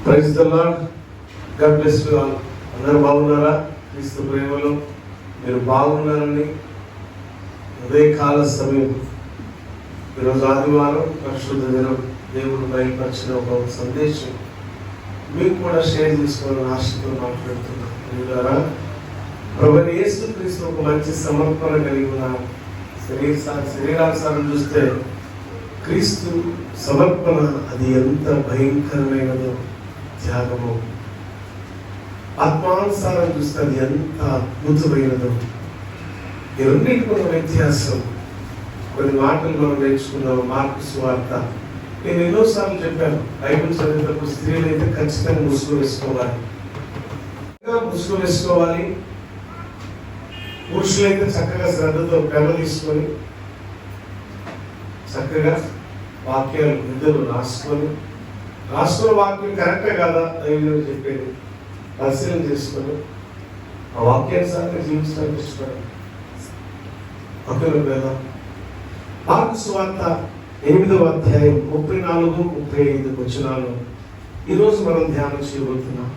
Praise the Lord. God bless you all. అందరూ బాగున్నారా? క్రీస్తు ప్రేమలో మీరు బాగున్నారని ఉదయకాల సమయం, ఈరోజు ఆదివారం, పరిశుద్ధ దినం, దేవుడు బయలుపరిచిన ఒక సందేశం మీకు కూడా షేర్ చేసుకోవాలని ఆశతో మాట్లాడుతున్నాను. ప్రభువైన యేసుక్రీస్తు ఒక మంచి సమర్పణ కలిగి ఉన్నారు. శరీరానుసారం చూస్తే క్రీస్తు సమర్పణ అది ఎంత భయంకరమైనదో, త్యాగము. ఆత్మానుసారం చూస్తే అది ఎంత అద్భుతమైనదో. ఈ రెండింటికి ఉన్న వ్యత్యాసం కొన్ని మాటలు మనం నేర్చుకున్నాం. మార్కు సువార్త. నేను ఎన్నోసార్లు చెప్పాను, బైబిల్ చదివేటప్పుడు స్త్రీలు అయితే ఖచ్చితంగా ముసుగు వేసుకోవాలి, ముసుగు వేసుకోవాలి. పురుషులైతే చక్కగా శ్రద్ధతో పెళ్ళ తీసుకొని చక్కగా వాక్యాలు ఇద్దరు రాసుకొని వాక్యం కరెక్టే కదా దైవం చెప్పేది పరిశీలన చేసుకొని ఆ వాక్యానుసారంగా జీవించడానికి ఇష్టపడాలి. మార్కు సువార్త 8వ అధ్యాయం 34-35 వచనాలు ఈరోజు మనం ధ్యానం చేయబోతున్నాం.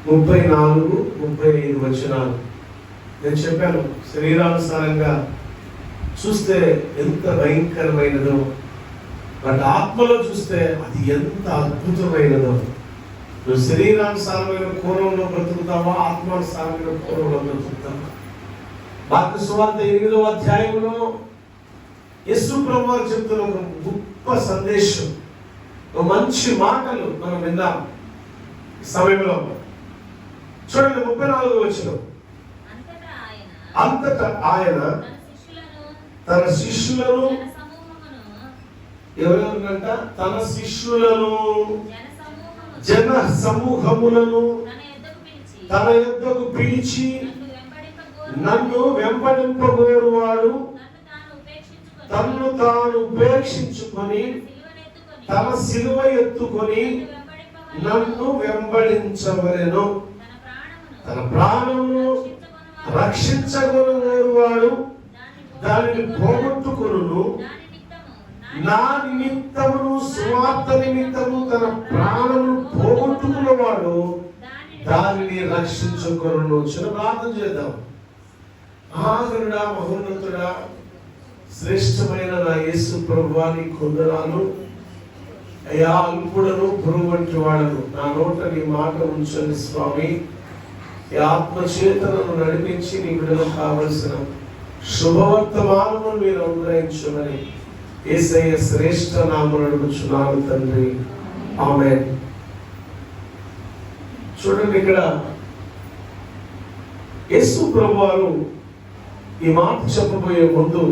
34-35 వచనాలు. నేను చెప్పాను, శరీరానుసారంగా చూస్తే ఎంత భయంకరమైనదో, బట్ ఆత్మలో చూస్తే అది ఎంత అద్భుతమైనదో. నువ్వు శరీరానుసారమైన కోణంలో బ్రతుకుతావా, ఆత్మానుసారమైన కోణంలో బ్రతుకుతావా? మార్కు సువార్త 8వ అధ్యాయంలో యేసు ప్రభువు చెప్తున్న ఒక గొప్ప సందేశం, ఒక మంచి మాటలు మనం విందాం ఈ సమయంలో. చూడండి, 34వ వచనం. అంతటా ఆయన తన శిష్యులను, ఎవరెవరినంట? తన శిష్యులను, జన సమూహములను తన యొద్దకు పిలిచి, నన్ను వెంబడింపగోరువాడు తన్ను తాను ఉపేక్షించుకొని తన సిలువ ఎత్తుకొని నన్ను వెంబడించవలెను. తన ప్రాణమును రక్షించగోరువాడు దానిని పోగొట్టుకొనును. నా నిమిత్తమును సువార్త నిమిత్తము తన ప్రాణమును పోగొట్టుకున్నవాడు దానిని రక్షించుకొనును. చిన్న ప్రార్థన చేద్దాం. మహాగణుడా, మహోన్నతుడా, శ్రేష్టమైన నా యేసు ప్రభువా, నీ కొందనాలు అయ్యా. అల్పుడను, పురుగు వంటి వాడను, నా నోట నీ మాట ఉంచండి స్వామి. ఈ ఆత్మచేతనను నడిపించి నీ బిడ్డలకు కావలసిన శుభవర్తమానము మీరు అనుగ్రహించమని యేసయ్య శ్రేష్ఠ నామమున అడుగుచున్నాను తండ్రి, ఆమేన్. చూడండి, ఇక్కడ యేసు ప్రభువారు ఈ మాట చెప్పబోయే ముందు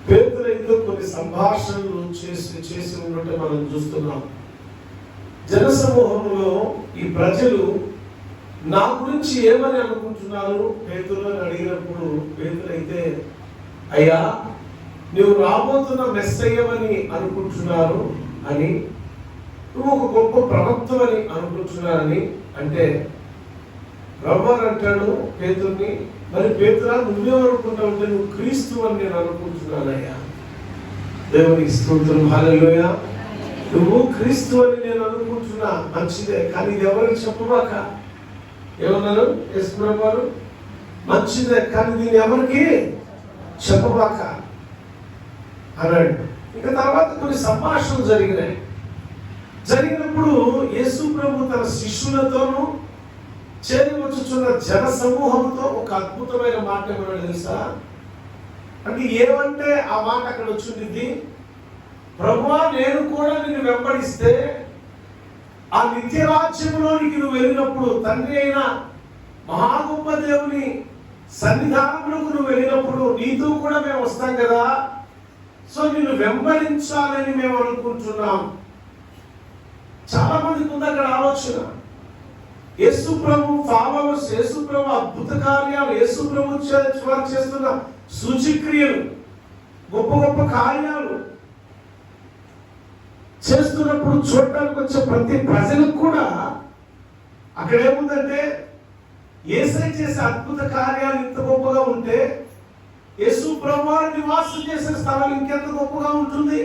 పేతురుతో కొన్ని సంభాషణలు చేసి ఉన్నట్టు మనం చూస్తున్నాం. జనసమూహంలో ఈ ప్రజలు నా గురించి ఏమని అనుకుంటున్నారు పేతురు అని అడిగినప్పుడు, పేతురు అయితే, అయ్యా నువ్వు రాబోతున్న మెస్సయ్యవని అనుకుంటున్నారు అని, నువ్వు ఒక గొప్ప ప్రవక్తవని అనుకుంటున్నారని అంటే, ప్రభువు అంటాడు పేతుర్ని, మరి పేతురా నువ్వేమనుకుంటావు అంటే, నువ్వు క్రీస్తు అని నేను అనుకుంటున్నానయ్యా. దేవునికి స్తోత్రం, హల్లెలూయా. నువ్వు క్రీస్తు అని నేను అనుకుంటున్నా, మంచిదే, కానీ ఇది ఎవరికి చెప్పబాక. ఏమన్నారు యేసు ప్రభువు? మంచిదే, కానీ దీన్ని ఎవరికి చెప్పబాక అన్నాడు. ఇంకా తర్వాత కొన్ని సంభాషణలు జరిగినప్పుడు యేసు ప్రభు తన శిష్యులతోనూ చేరి వచ్చుచున్న జన సమూహంతో ఒక అద్భుతమైన మాట ఏమన్నాడు తెలుసా? అంటే ఏమంటే ఆ మాట అక్కడ వచ్చింది, ప్రభువా నేను కూడా నిన్ను వెంబడిస్తే ఆ నిత్య రాజ్యంలోనికి నువ్వు వెళ్ళినప్పుడు, తండ్రి అయిన మహాగొప్ప దేవుని సన్నిధానంలోకి నువ్వు వెళ్ళినప్పుడు నీతో కూడా మేము వస్తాం కదా, సో నిన్ను వెంబడించాలని మేము అనుకుంటున్నాం. చాలా మందికి ఉంది అక్కడ ఆలోచన. యేసు ప్రభు ఫాలోవర్స్, యేసు ప్రభు అద్భుత కార్యాలు, యేసు ప్రభు చేస్తున్న సూచక్రియలు, గొప్ప గొప్ప కార్యాలు చేస్తున్నప్పుడు చూడటానికి వచ్చే ప్రతి ప్రజలకు కూడా అక్కడ ఏముందంటే, యేసయ్య చేసే అద్భుత కార్యాలు ఇంత గొప్పగా ఉంటే యేసు ప్రభువారు నివాసం చేసే స్థలం ఇంకెంత గొప్పగా ఉంటుంది.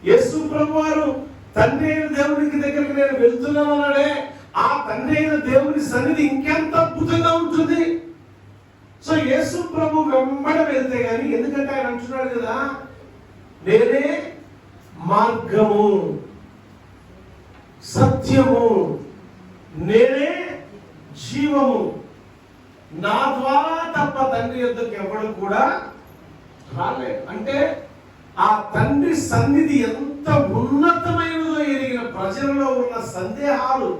యేసు ప్రభువారు తండ్రి అయిన దేవునికి దగ్గరికి నేను వెళ్తున్నాను అన్నాడే, ఆ తండ్రి అయిన దేవుని సన్నిధి ఇంకెంత అద్భుతంగా ఉంటుంది. సో యేసు ప్రభు వెంబడ వెళ్తే గాని, ఎందుకంటే ఆయన అంటున్నాడు కదా, నేనే మార్గము సత్యము నేనే జీవము, నా ద్వారా తప్ప తండ్రి యొద్దకు ఎవడు కూడా రాలేదు. అంటే ఆ తండ్రి సన్నిధి ఎంత ఉన్నతమైనదో ఎరిగిన ప్రజలలో ఉన్న సందేహాలు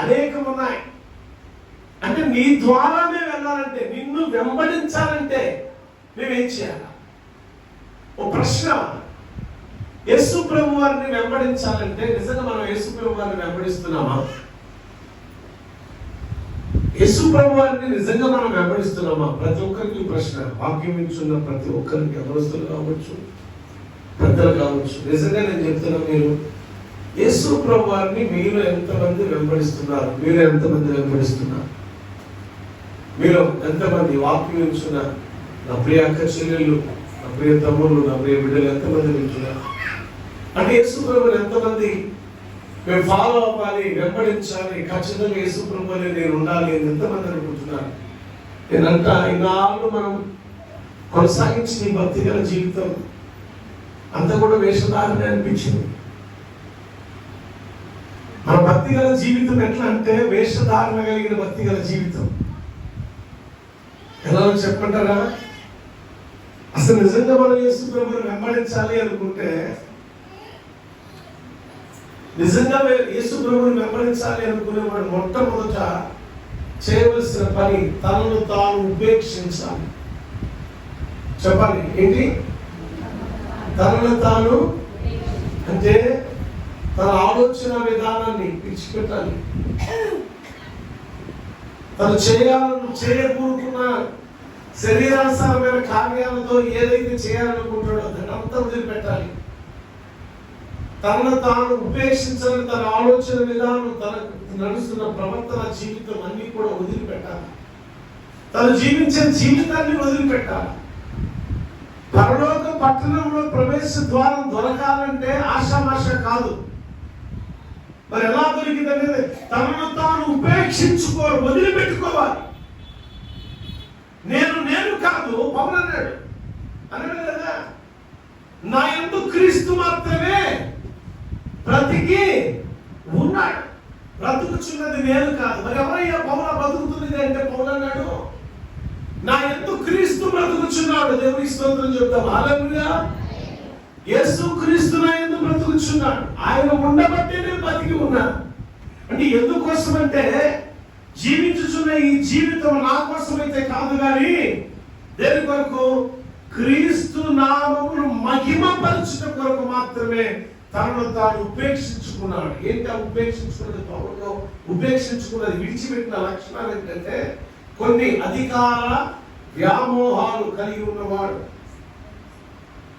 అనేకం ఉన్నాయి. అంటే నీ ద్వారా మేము వెళ్ళాలంటే, నిన్ను వెంబడించాలంటే మేమేం చేయాలి? ఓ ప్రశ్న. యేసు ప్రభు వారిని వెంబడించాలంటే నిజంగా మనం యేసు ప్రభు వారిని వెంబడిస్తున్నామా? యేసు ప్రభు వారిని నిజంగా మనం వెంబడిస్తున్నామా? ప్రతి ఒక్కరికి ప్రశ్న. వాక్యం ఇచ్చున్న ప్రతి ఒక్కరికి, యవనస్తులు కావచ్చు, పెద్దలు కావచ్చు, నిజంగా నేను చెప్తున్నా, మీరు యేసు ప్రభు వారిని మీరు ఎంతమంది వెంబడిస్తున్నారు? మీరు ఎంతమంది వెంబడిస్తున్నారు? మీరు ఎంతమంది వాక్యం ఇచ్చున్న నా ప్రియ అక్క చెల్లెళ్ళు, నా ప్రియ తమ్ముళ్ళు, నా ప్రియ బిడ్డలు ఎంతమంది వింటున్నారు? అంటే యేసు ప్రభుని ఎంతమంది మేము ఫాలో అవ్వాలి, వెంబడించాలి, ఖచ్చితంగా యేసు ప్రభుని నేను ఉండాలి అని ఎంతమంది అనుకుంటున్నారు? నేనంట ఇన్నాళ్ళు మనం కొనసాగించిన ఈ భక్తి గల జీవితం అంతా కూడా వేషధారణ అనిపించింది. మన భక్తి గల జీవితం ఎట్లా అంటే వేషధారణ కలిగిన భక్తి గల జీవితం. ఎలా చెప్పంటారా? అసలు నిజంగా మనం యేసు ప్రభుని వెంబడించాలి అనుకుంటే, నిజంగా యేసు ప్రభుని వెంబడించాలి అనుకునేవాడు మొట్టమొదట చేయవలసిన పని తనను తాను ఉపేక్షించాలి. చెప్పాలి ఏంటి? తనను తాను అంటే తన ఆలోచన విధానాన్ని విడిచిపెట్టాలి. తను చేయకూరుకున్న శరీరానుసారమైన కార్యాలతో ఏదైతే చేయాలనుకుంటాడో దాన్ని అంతా వదిలిపెట్టాలి. తనను తాను ఉపేక్షించాలని తన ఆలోచన విధానం, తనకు నడుస్తున్న ప్రవర్తన, జీవితం అన్ని కూడా వదిలిపెట్టాలి. తను జీవించే జీవితాన్ని వదిలిపెట్టాలి. పరలోక పట్టణంలో ప్రవేశ ద్వారం దొరకాలంటే ఆషామాష కాదు. మరి ఎలా దొరికిందనేది తనను తాను వదిలిపెట్టుకోవాలి. నేను కాదు పౌలు అన్నాడు కదా, నా యందు క్రీస్తు మాత్రమే బ్రతికి ఉన్నాడు. బ్రతుకుచున్నది నేను కాదు. మరి ఎవరయ్యా పౌల బ్రతుకుతున్నది అంటే పౌలు అన్నాడు, నా యందు క్రీస్తు బ్రతుకుచున్నాడు. దేవునికి స్తోత్రం చెప్తాం. హల్లెలూయా. యేసు క్రీస్తు నా యందు బ్రతుకుచున్నాడు. ఆయన ఉండబట్టే నేను బతికి ఉన్నాను. అంటే ఎందుకోసం అంటే జీవించుచున్న ఈ జీవితం నా కోసమైతే కాదు కానీ దేని కొరకు? క్రీస్తు నామమును మహిమపరచుట కొరకు మాత్రమే తనను తాను ఉపేక్షించుకున్నాడు. ఏంటి ఉపేక్షించుకున్నది? పౌరులో ఉపేక్షించుకున్నది, విడిచిపెట్టిన లక్షణాలు ఏంటంటే కొన్ని అధికార వ్యామోహాలు కలిగి ఉన్నవాడు.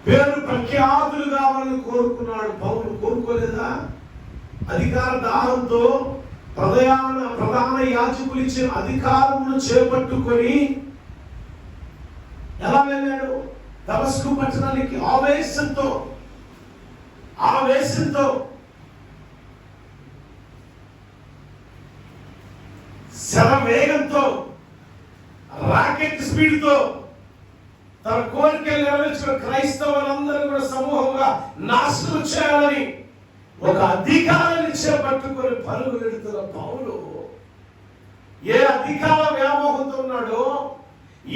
పేరు ప్రఖ్యాతులు కావాలని కోరుకున్నాడు. పౌరులు కోరుకోలేదా? అధికార దాహంతో ప్రధాన యాజకులు ఇచ్చిన అధికారమును చేపట్టుకొని ఎలా వెళ్ళాడు? దమస్కు పట్టణానికి ఆవేశంతో శరవేగంతో రాకెట్ స్పీడ్ తో తన కోరికలు నెరవేర్చిన క్రైస్తవులందరూ కూడా సమూహంగా నాశనం చేయాలని ఒక అధికారాన్ని చేపట్టుకొని పరుగు పెడుతున్న పౌలు ఏ అధికార వ్యామోహంతో ఉన్నాడో,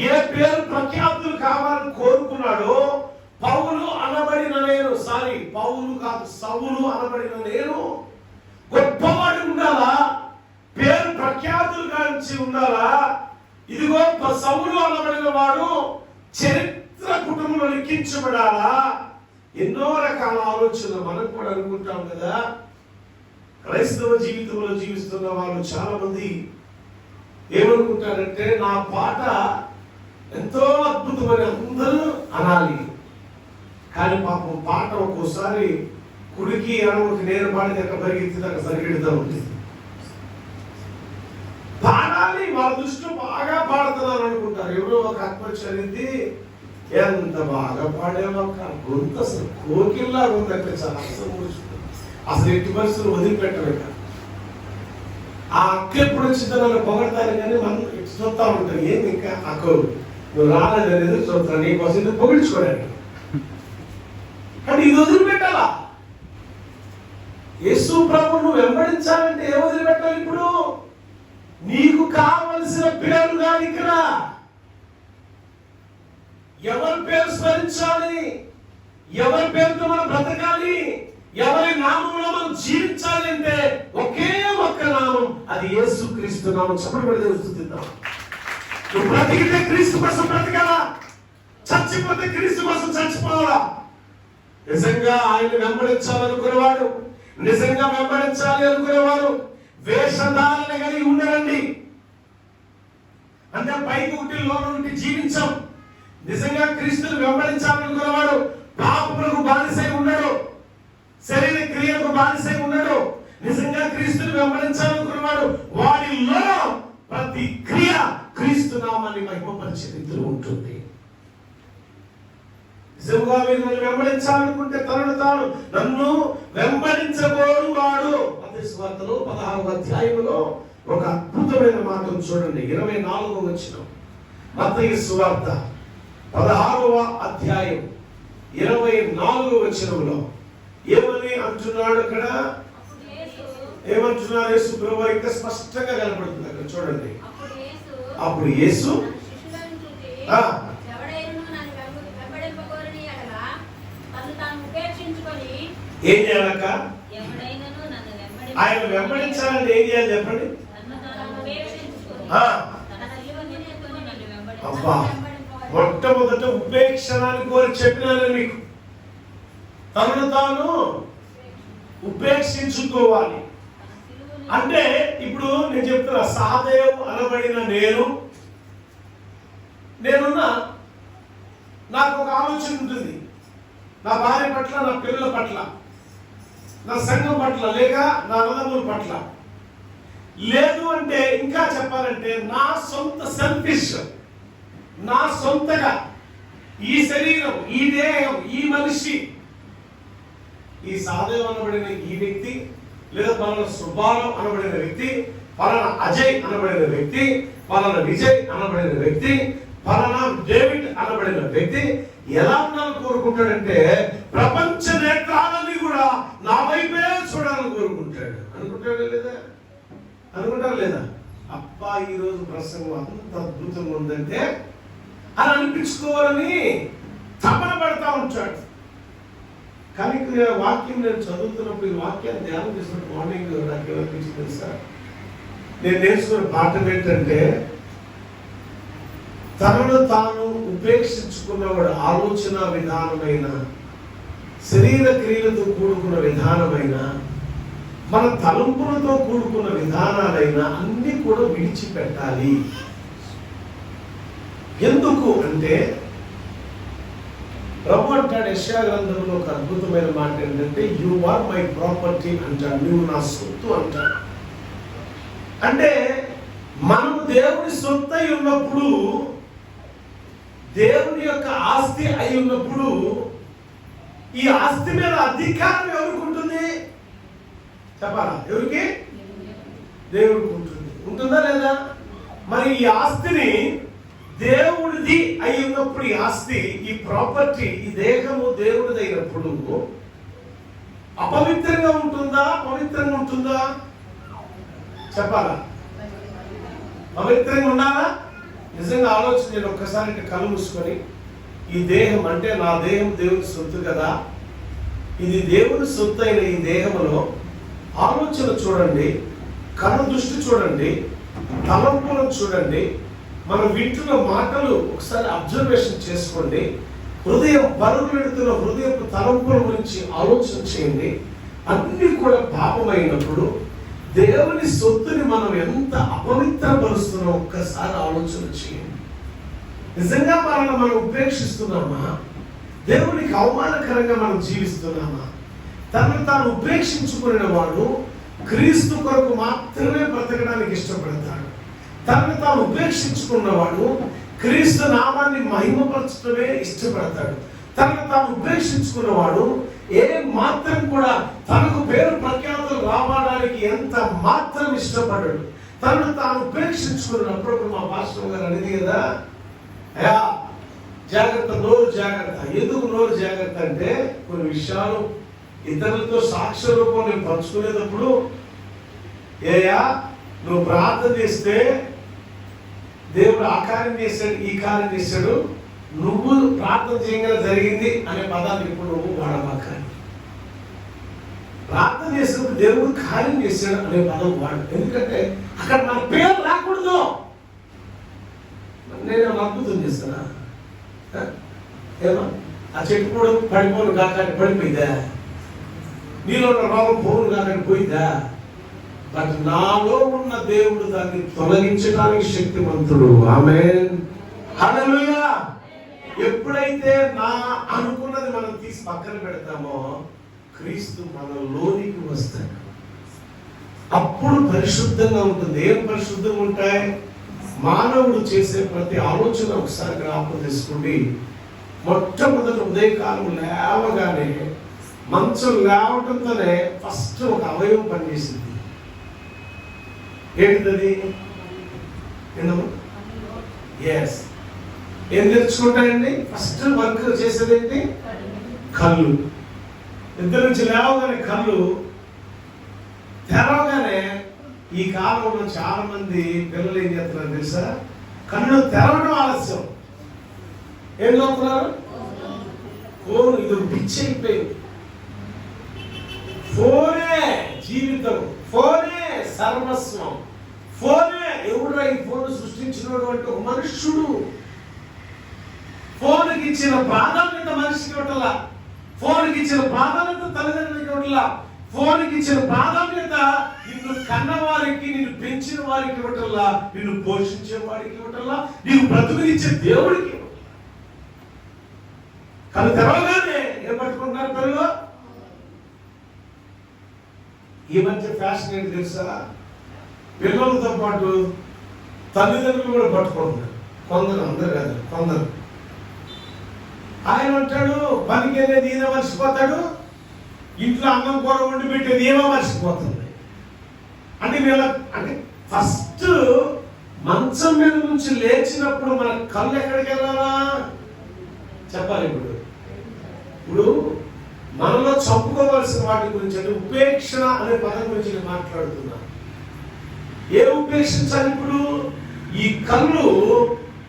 ఏ పేరు ప్రఖ్యాతులు కావాలని కోరుకున్నాడో, పౌలు అనబడిన నేను పౌలు కాదు సౌలు అనబడిన నేను గొప్పవాడు ఉండాలా, పేరు ప్రఖ్యాతులు కాంచి ఉండాలా. ఇదిగో సౌలు అనబడిన వాడు చరిత్ర కుటుంబంలో లిఖించబడాలా. ఎన్నో రకాల ఆలోచనలు మనం కూడా అనుకుంటాం కదా. క్రైస్తవ జీవితంలో జీవిస్తున్న వాళ్ళు చాలా మంది ఏమనుకుంటారంటే నా పాట ఎంతో అద్భుతమని అందరూ అనాలి. కానీ పాపం పాట ఒక్కోసారి కుడికి ఎడమకి నేను పాడితే అక్కడ పరిగెత్తి అక్కడ సరిగెడుతూ ఉంటుంది. పాడాలి, వాళ్ళ దృష్టిలో బాగా పాడుతున్నారు అనుకుంటారు. ఎవరో ఒక ఆత్మచరింది, ఎంత బాగా పాడేవక్క, గొంతు అసలు కోకిల్లా ఉందంటే చాలా అసలు. అసలు ఎట్టి పరిస్థితులు వదిలిపెట్టలేక. ఆ అక్క ఎప్పుడు వచ్చిందో నన్ను పొగడతాను కానీ మనం చూస్తా ఉంటాం. ఏంది ఇంకా అక్క నువ్వు రాలేదనేది చూస్తాను నీకోసం ఇది పొగిడించుకోవడానికి. కానీ ఇది వదిలిపెట్టాలా? యేసు ప్రభు నువ్వు వెంబడించాలంటే ఏం వదిలిపెట్టాలి? ఇప్పుడు నీకు కావలసిన పేరు కాదు ఇక్కడ. ఎవరి పేరు స్మరించాలి, ఎవరి పేరుతో మనం బ్రతకాలి, ఎవరి నామంలో మనం జీవించాలి అంటే ఒకే ఒక్క నామం, అది యేసుక్రీస్తు నామం. చెప్పబడి తెలుస్తుందాం. నువ్వు బ్రతికితే క్రీస్తు కోసం బ్రతకాలా, చచ్చిపోతే క్రీస్తు కోసం చచ్చిపోవాలా. నిజంగా ఆయన వెంబడించాలనుకునేవాడు, నిజంగా వెంబడించాలి అనుకునేవారు వేషధారణ కలిగి ఉండరండి. అంటే పైకి ఉంటే లోన ఉండి జీవించాం. నిజంగా క్రీస్తుని వెంబడించాలనుకునేవాడు పాపములకు బానిసై ఉండడు, శరీర క్రియలకు బానిసై ఉండడు. నిజంగా క్రీస్తుని వెంబడించాలనుకునేవాడు వాడిలో ప్రతి క్రియ క్రీస్తు నామాన్ని మహిమపరిచే రీతిలో ఉంటుంది. నిజంగా మీరు నన్ను వెంబడించాలనుకుంటే తనను తాను నన్ను వెంబడించబోడు వాడు. మత్తయి సువార్తలో 16వ అధ్యాయంలో ఒక అద్భుతమైన మాటను చూడండి. 24వ వచనం. మత్తయి సువార్త 16వ అధ్యాయం 24వ వచనంలో ఏమని అంటున్నాడు? అక్కడ ఏమంటున్నారు? యేసు ప్రభువు ఇంకా స్పష్టంగా కనబడుతుంది అక్కడ చూడండి. అప్పుడు యేసు ఏం చేయాలక్క? ఆయన వెంబడించాలంటే ఏం చేయాలి చెప్పండి? అబ్బా, మొట్టమొదట ఉపేక్షణాన్ని కోరి చెప్పినాను మీకు. తనను తాను ఉపేక్షించుకోవాలి అంటే ఇప్పుడు నేను చెప్తున్నా, సహదేవ్ అనబడిన నేనున్నా, నాకు ఒక ఆలోచన ఉంటుంది. నా భార్య పట్ల, నా పిల్లల పట్ల, నా సంఘం పట్ల, లేక నా అన్నదమ్ముల పట్ల. లేదు అంటే ఇంకా చెప్పాలంటే నా సొంత సెల్ఫిష్, నా సొంతగా ఈ శరీరం, ఈ దేహం, ఈ మనిషి, ఈ సహదేవ్ అనబడిన ఈ వ్యక్తి, లేదా పలానా సుబ్బారావు అనబడిన వ్యక్తి, పలానా అజయ్ అనబడిన వ్యక్తి, పలానా విజయ్ అనబడిన వ్యక్తి, పలానా డేవిడ్ అనబడిన వ్యక్తి ఎలా ఉండాలని కోరుకుంటాడంటే ప్రపంచ నేత్రాలన్నీ కూడా నా వైపే చూడాలని కోరుకుంటాడు. అనుకుంటాడా లేదా? అనుకుంటారా లేదా? అబ్బా, ఈరోజు ప్రసంగం అంత అద్భుతంగా ఉందంటే అని అనిపించుకోవాలని తపన పడతా ఉంటాడు. కానీ వాక్యం నేను చదువుతున్నప్పుడు, ఈ వాక్యాన్ని ధ్యానం చేసినప్పుడు మార్నింగ్ నాకు ఏమనిపించింది తెలుసా? నేను నేర్చుకున్న పాఠం ఏంటంటే, తనను తాను ఉపేక్షించుకున్నవాడు ఆలోచన విధానమైన, శరీర క్రియలతో కూడుకున్న విధానమైన, మన తలంపులతో కూడుకున్న విధానాలైనా అన్ని కూడా విడిచిపెట్టాలి. ఎందుకు అంటే ప్రభు అంటాడు యెషయా గ్రంథంలో ఒక అద్భుతమైన మాట ఏంటంటే, యు ఆర్ మై ప్రాపర్టీ అంటాడు. నువ్వు నా సొత్తు అంటాడు. అంటే మనము దేవుని సొత్తు అయి ఉన్నప్పుడు, దేవుని యొక్క ఆస్తి అయి ఉన్నప్పుడు, ఈ ఆస్తి మీద అధికారం ఎవరికి ఉంటుంది చెప్పాలా? ఎవరికి? దేవుడికి ఉంటుంది. ఉంటుందా లేదా? మరి ఈ ఆస్తిని దేవుడిది అయి ఉన్నప్పుడు, ఈ ఆస్తి, ఈ ప్రాపర్టీ, ఈ దేహము దేవుడిది అయినప్పుడు అపవిత్రంగా ఉంటుందా, పవిత్రంగా ఉంటుందా చెప్పాలా? పవిత్రంగా ఉండాలా? నిజంగా ఆలోచన. నేను ఒక్కసారి కళ్ళు మూసుకొని, ఈ దేహం అంటే నా దేహం దేవుని సొత్తు కదా, ఇది దేవుని సొత్తు అయిన ఈ దేహంలో ఆలోచన చూడండి, కన్ను దృష్టి చూడండి, తలంపులను చూడండి, మనం వింటున్న మాటలు ఒకసారి అబ్జర్వేషన్ చేసుకోండి. హృదయం పరుగులెడుతున్న హృదయపు తలంపుల గురించి ఆలోచన చేయండి. అన్ని కూడా పాపమైనప్పుడు దేవుని సొత్తుని మనం ఎంత అపవిత్రపరుస్తున్నాం ఒక్కసారి ఆలోచన చేయండి. నిజంగా మనల్ని మనం ఉపేక్షిస్తున్నామా? దేవునికి అవమానకరంగా మనం జీవిస్తున్నామా? తనను తాను ఉపేక్షించుకునే వాడు క్రీస్తు కొరకు మాత్రమే బ్రతకడానికి ఇష్టపడతాడు. తనను తాను ఉపేక్షించుకున్నవాడు క్రీస్తు నామాన్ని మహిమపరచడమే ఇష్టపడతాడు. తనను తాను ఉపేక్షించుకున్నవాడు ఏ మాత్రం కూడా తనకు పేరు ఇష్టపడ్డాడు. తనను తాను ఉపేక్షించుకున్నప్పుడు మా పాస్టర్ గారు అనేది కదా, అయ్యా జాగ్రత్త, నోరు జాగ్రత్త. ఎందుకు నోరు జాగ్రత్త అంటే కొన్ని విషయాలు ఇతరులతో సాక్ష్య రూపంలో నేను పంచుకునేటప్పుడు, ఏయా నువ్వు ప్రార్థన చేస్తే దేవుడు ఆ కార్యం చేశాడు, ఈ కార్యం చేశాడు, నువ్వు ప్రార్థన చేయగల జరిగింది అనే పదాన్ని ఇప్పుడు నువ్వు వాడమాక. ప్రార్థన చేసినప్పుడు దేవుడు కార్యం చేశాడు అనే పదం వాడు. ఎందుకంటే అక్కడ మన పేరు రాకూడదు. నేను అద్భుతం చేస్తున్నా, ఏమో ఆ చెట్టు కూడా పడిపోను కాకండి పడిపోయిందా, నీలో ఉన్న రోగం పోను కాకండి పోయిందా, బట్ నాలో ఉన్న దేవుడు దాన్ని తొలగించడానికి శక్తిమంతుడు. ఆమేన్, హల్లెలూయా. ఎప్పుడైతే నా అనుకున్నది మనం తీసి పక్కన పెడతామో క్రీస్తు మనలోనికి వస్తాడు. అప్పుడు పరిశుద్ధంగా ఉంటుంది. ఏం పరిశుద్ధంగా ఉంటాయి? మానవుడు చేసే ప్రతి ఆలోచన ఒకసారి జ్ఞాపకం చేసుకోండి. మొట్టమొదటి ఉదయకాలం లేవగానే, మంచం లేవటంతోనే ఫస్ట్ ఒక అవయవం పనిచేసింది. ఏంటిది? ఎస్, ఏం తెచ్చుకుంటాయండి? ఫస్ట్ వర్క్ చేసేది ఏంటి? కళ్ళు. నిద్ర నుంచి లేవగానే కళ్ళు తెరవగానే, ఈ కాలంలో చాలా మంది పిల్లలు ఏం చేస్తున్నారు తెలుసా? కళ్ళు తెరవడం ఆలస్యం. ఏం చదువుతున్నారు? ఫోన్. ఇది పిచ్చి అయిపోయింది. ఫోనే జీవితం, ఫోనే సర్వస్వం, ఫోనే. ఎవడు ఈ ఫోన్ సృష్టించినోడు అంటే ఒక మనుష్యుడు. ఫోన్కి ఇచ్చిన ప్రాధాన్యత మనిషికి ఇవ్వటల్లా, ఫోన్కి ఇచ్చిన ప్రాధాన్యత తల్లిదండ్రులకి ఇవ్వటల్లా, ఫోన్కి ఇచ్చిన ప్రాధాన్యత నిన్ను కన్నవారికి, నిన్ను పెంచిన వారికి ఇవ్వటల్లా, నిన్ను పోషించే వారికి ఇవ్వటల్లా, నీకు బ్రతుకునిచ్చే దేవుడికి ఇవ్వటం. కళ్ళు తెరవగానే ఏం పట్టుకుంటున్నారు పిల్లలు? ఈ మధ్య ఫ్యాషన్ ఏంటి తెలుసా? పిల్లలతో పాటు తల్లిదండ్రులు కూడా పట్టుకుంటున్నారు. కొందరు, అందరు కాదు, కొందరు. ఆయన అంటాడు పనికి వెళ్ళేది ఈయన మర్చిపోతాడు, ఇంట్లో అన్నం కూర వండి పెట్టేది ఏమో మర్చిపోతుంది. అంటే వీళ్ళ అంటే ఫస్ట్ మంచం మీద నుంచి లేచినప్పుడు మన కళ్ళు ఎక్కడికి వెళ్ళాలా చెప్పాలి. ఇప్పుడు మనలో చంపుకోవాల్సిన వాటి గురించి, అంటే ఉపేక్షణ అనే పదం గురించి నేను మాట్లాడుతున్నా. ఏ ఉపేక్షించాలి? ఇప్పుడు ఈ కళ్ళు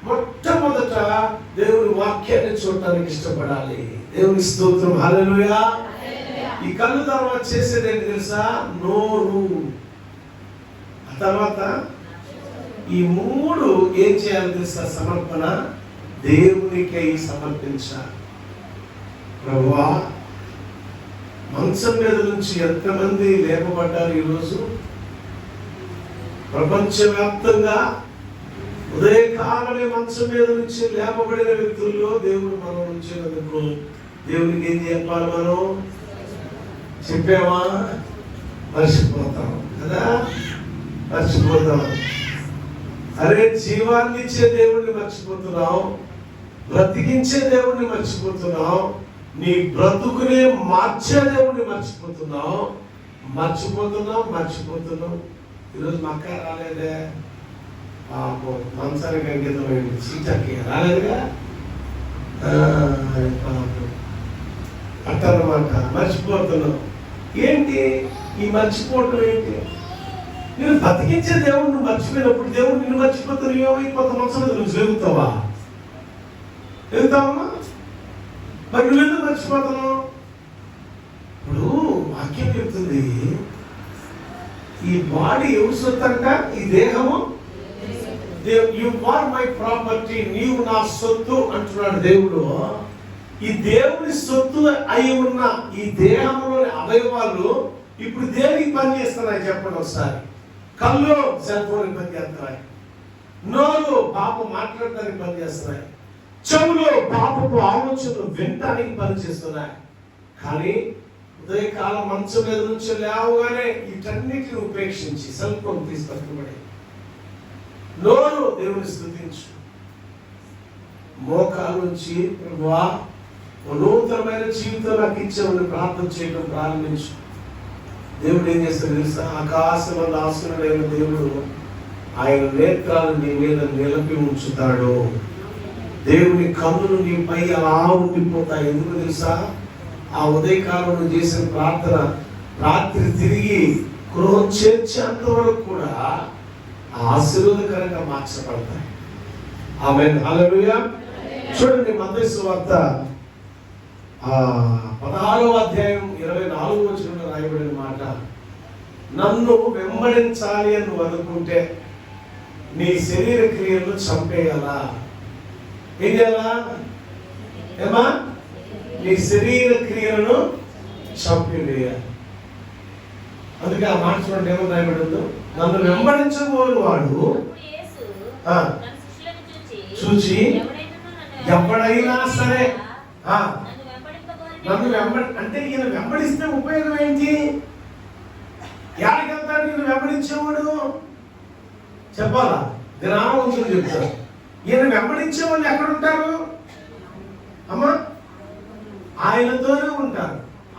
మొట్టమొదట దేవుని వాక్యాన్ని చూడటానికి ఇష్టపడాలి. దేవుని స్తోత్రం, హల్లెలూయా. ఈ కళ్ళు తర్వాత చేసేది ఏంటి తెలుసా? నోరు. ఆ తర్వాత ఈ మూడు ఏం చేయాలి తెలుసా? సమర్పణ దేవునికై సమర్పించాలి. ప్రభువా, మంచం మీద నుంచి ఎంతమంది లేపబడ్డారు ఈరోజు? ప్రపంచవ్యాప్తంగా ఉదయకాలమే మంచం మీద నుంచి లేపబడిన వ్యక్తుల్లో దేవుడు మనం ఉంచినందుకు దేవునికి ఏం చెప్పాలి? మనం చెప్పామా? మర్చిపోతాం కదా, మర్చిపోతాం. అరే, జీవాన్ని ఇచ్చే దేవుణ్ణి మర్చిపోతున్నావు, బ్రతికించే దేవుణ్ణి మర్చిపోతున్నావు, నీ బ్రతుకునే మార్చే దేవుణ్ణి మర్చిపోతున్నావు. ఈరోజు మా అక్క రాలేదే, పాపం మంచానికి అంకితమైంది, చీటకి రాలేదుగా, అట్టనమాట. మర్చిపోతున్నావు. ఏంటి ఈ మర్చిపోవటం? ఏంటి? నేను బతికించే దేవుడిని మర్చిపోయినప్పుడు దేవుడు నిన్ను మర్చిపోతాను. కొంత మంచం మీద నువ్వు జరుగుతావా? వెళ్తావమ్మా? మరి నువ్వెందుకు మర్చిపోతావు? ఇప్పుడు వాక్యం చెప్తుంది, ఈ బాడీ ఎవరు సొత్తు అంట? ఈ దేహము. యు ఆర్ మై ప్రాపర్టీ, నీవు నా సొత్తు అంటున్నాడు దేవుడు. ఈ దేవుని సొత్తు అయి ఉన్న ఈ దేహంలోని అవయవాలు ఇప్పుడు దేనికి పనిచేస్తున్నాయి చెప్పండి ఒకసారి? కళ్ళు సెల్ ఫోన్ పనిచేస్తున్నాయి, నోరు పాపం మాట్లాడటానికి పనిచేస్తున్నాయి, చెవులు పాపపు ఆలోచనలు వినటానికి పనిచేస్తున్నాయి. కానీ ఉదయకాలం మంచం మీద నుంచి లేవగానే వీటన్నిటిని ఉపేక్షించి సెల్ ఫోన్ తీసి పట్టుబడి నోరు దేవుని స్తుతించు, మోకాలు నుంచి ప్రభువా నూతనమైన జీవితం నాకు ఇచ్చామని ప్రార్థన చేయడం ప్రారంభించు. దేవుడు ఏం చేస్తాడు తెలుసా? ఆకాశమందు ఆసీనుడైన దేవుడు ఆయన నేత్రాలు నీ మీద నిలిపి ఉంచుతాడు. దేవుని కన్నులు నీపై అలా ఉండిపోతాయి. ఎందుకు తెలుసా? ఆ ఉదయకాలంలో చేసిన ప్రార్థన రాత్రి తిరిగి గృహం చేర్చేంత వరకు కూడా ఆశీర్వాదకరంగా మార్చబడతాయి. ఆమేన్, హల్లెలూయా. చూడండి, మత్తయి సువార్త 16వ అధ్యాయం 24వ వచనంలో రాయబడిన మాట, నన్ను వెంబడించాలి అని నువ్వు అనుకుంటే నీ శరీర క్రియలను చంపేయాలా? ఏం చేయాలా? ఏమా? నీ శరీర క్రియలను చంపివేయాలి. అందుకే ఆ మాట చూడండి, ఏమో రాయబడిందో, నన్ను వెంబడించబోరు వాడు చూచి ఎవడైనా సరే నన్ను అంటే ఈయన వెంబడిస్తే ఉపయోగం ఏంటి? ఎక్కడికెళ్తాడు ఈయన వెంబడించేవాడు? చెప్పాలా? గ్రామవంతులు చెప్తారు. ఈయన వెంబడించే వాళ్ళు ఎక్కడుంటారు అమ్మా? ఆయనతోనే ఉంటారు,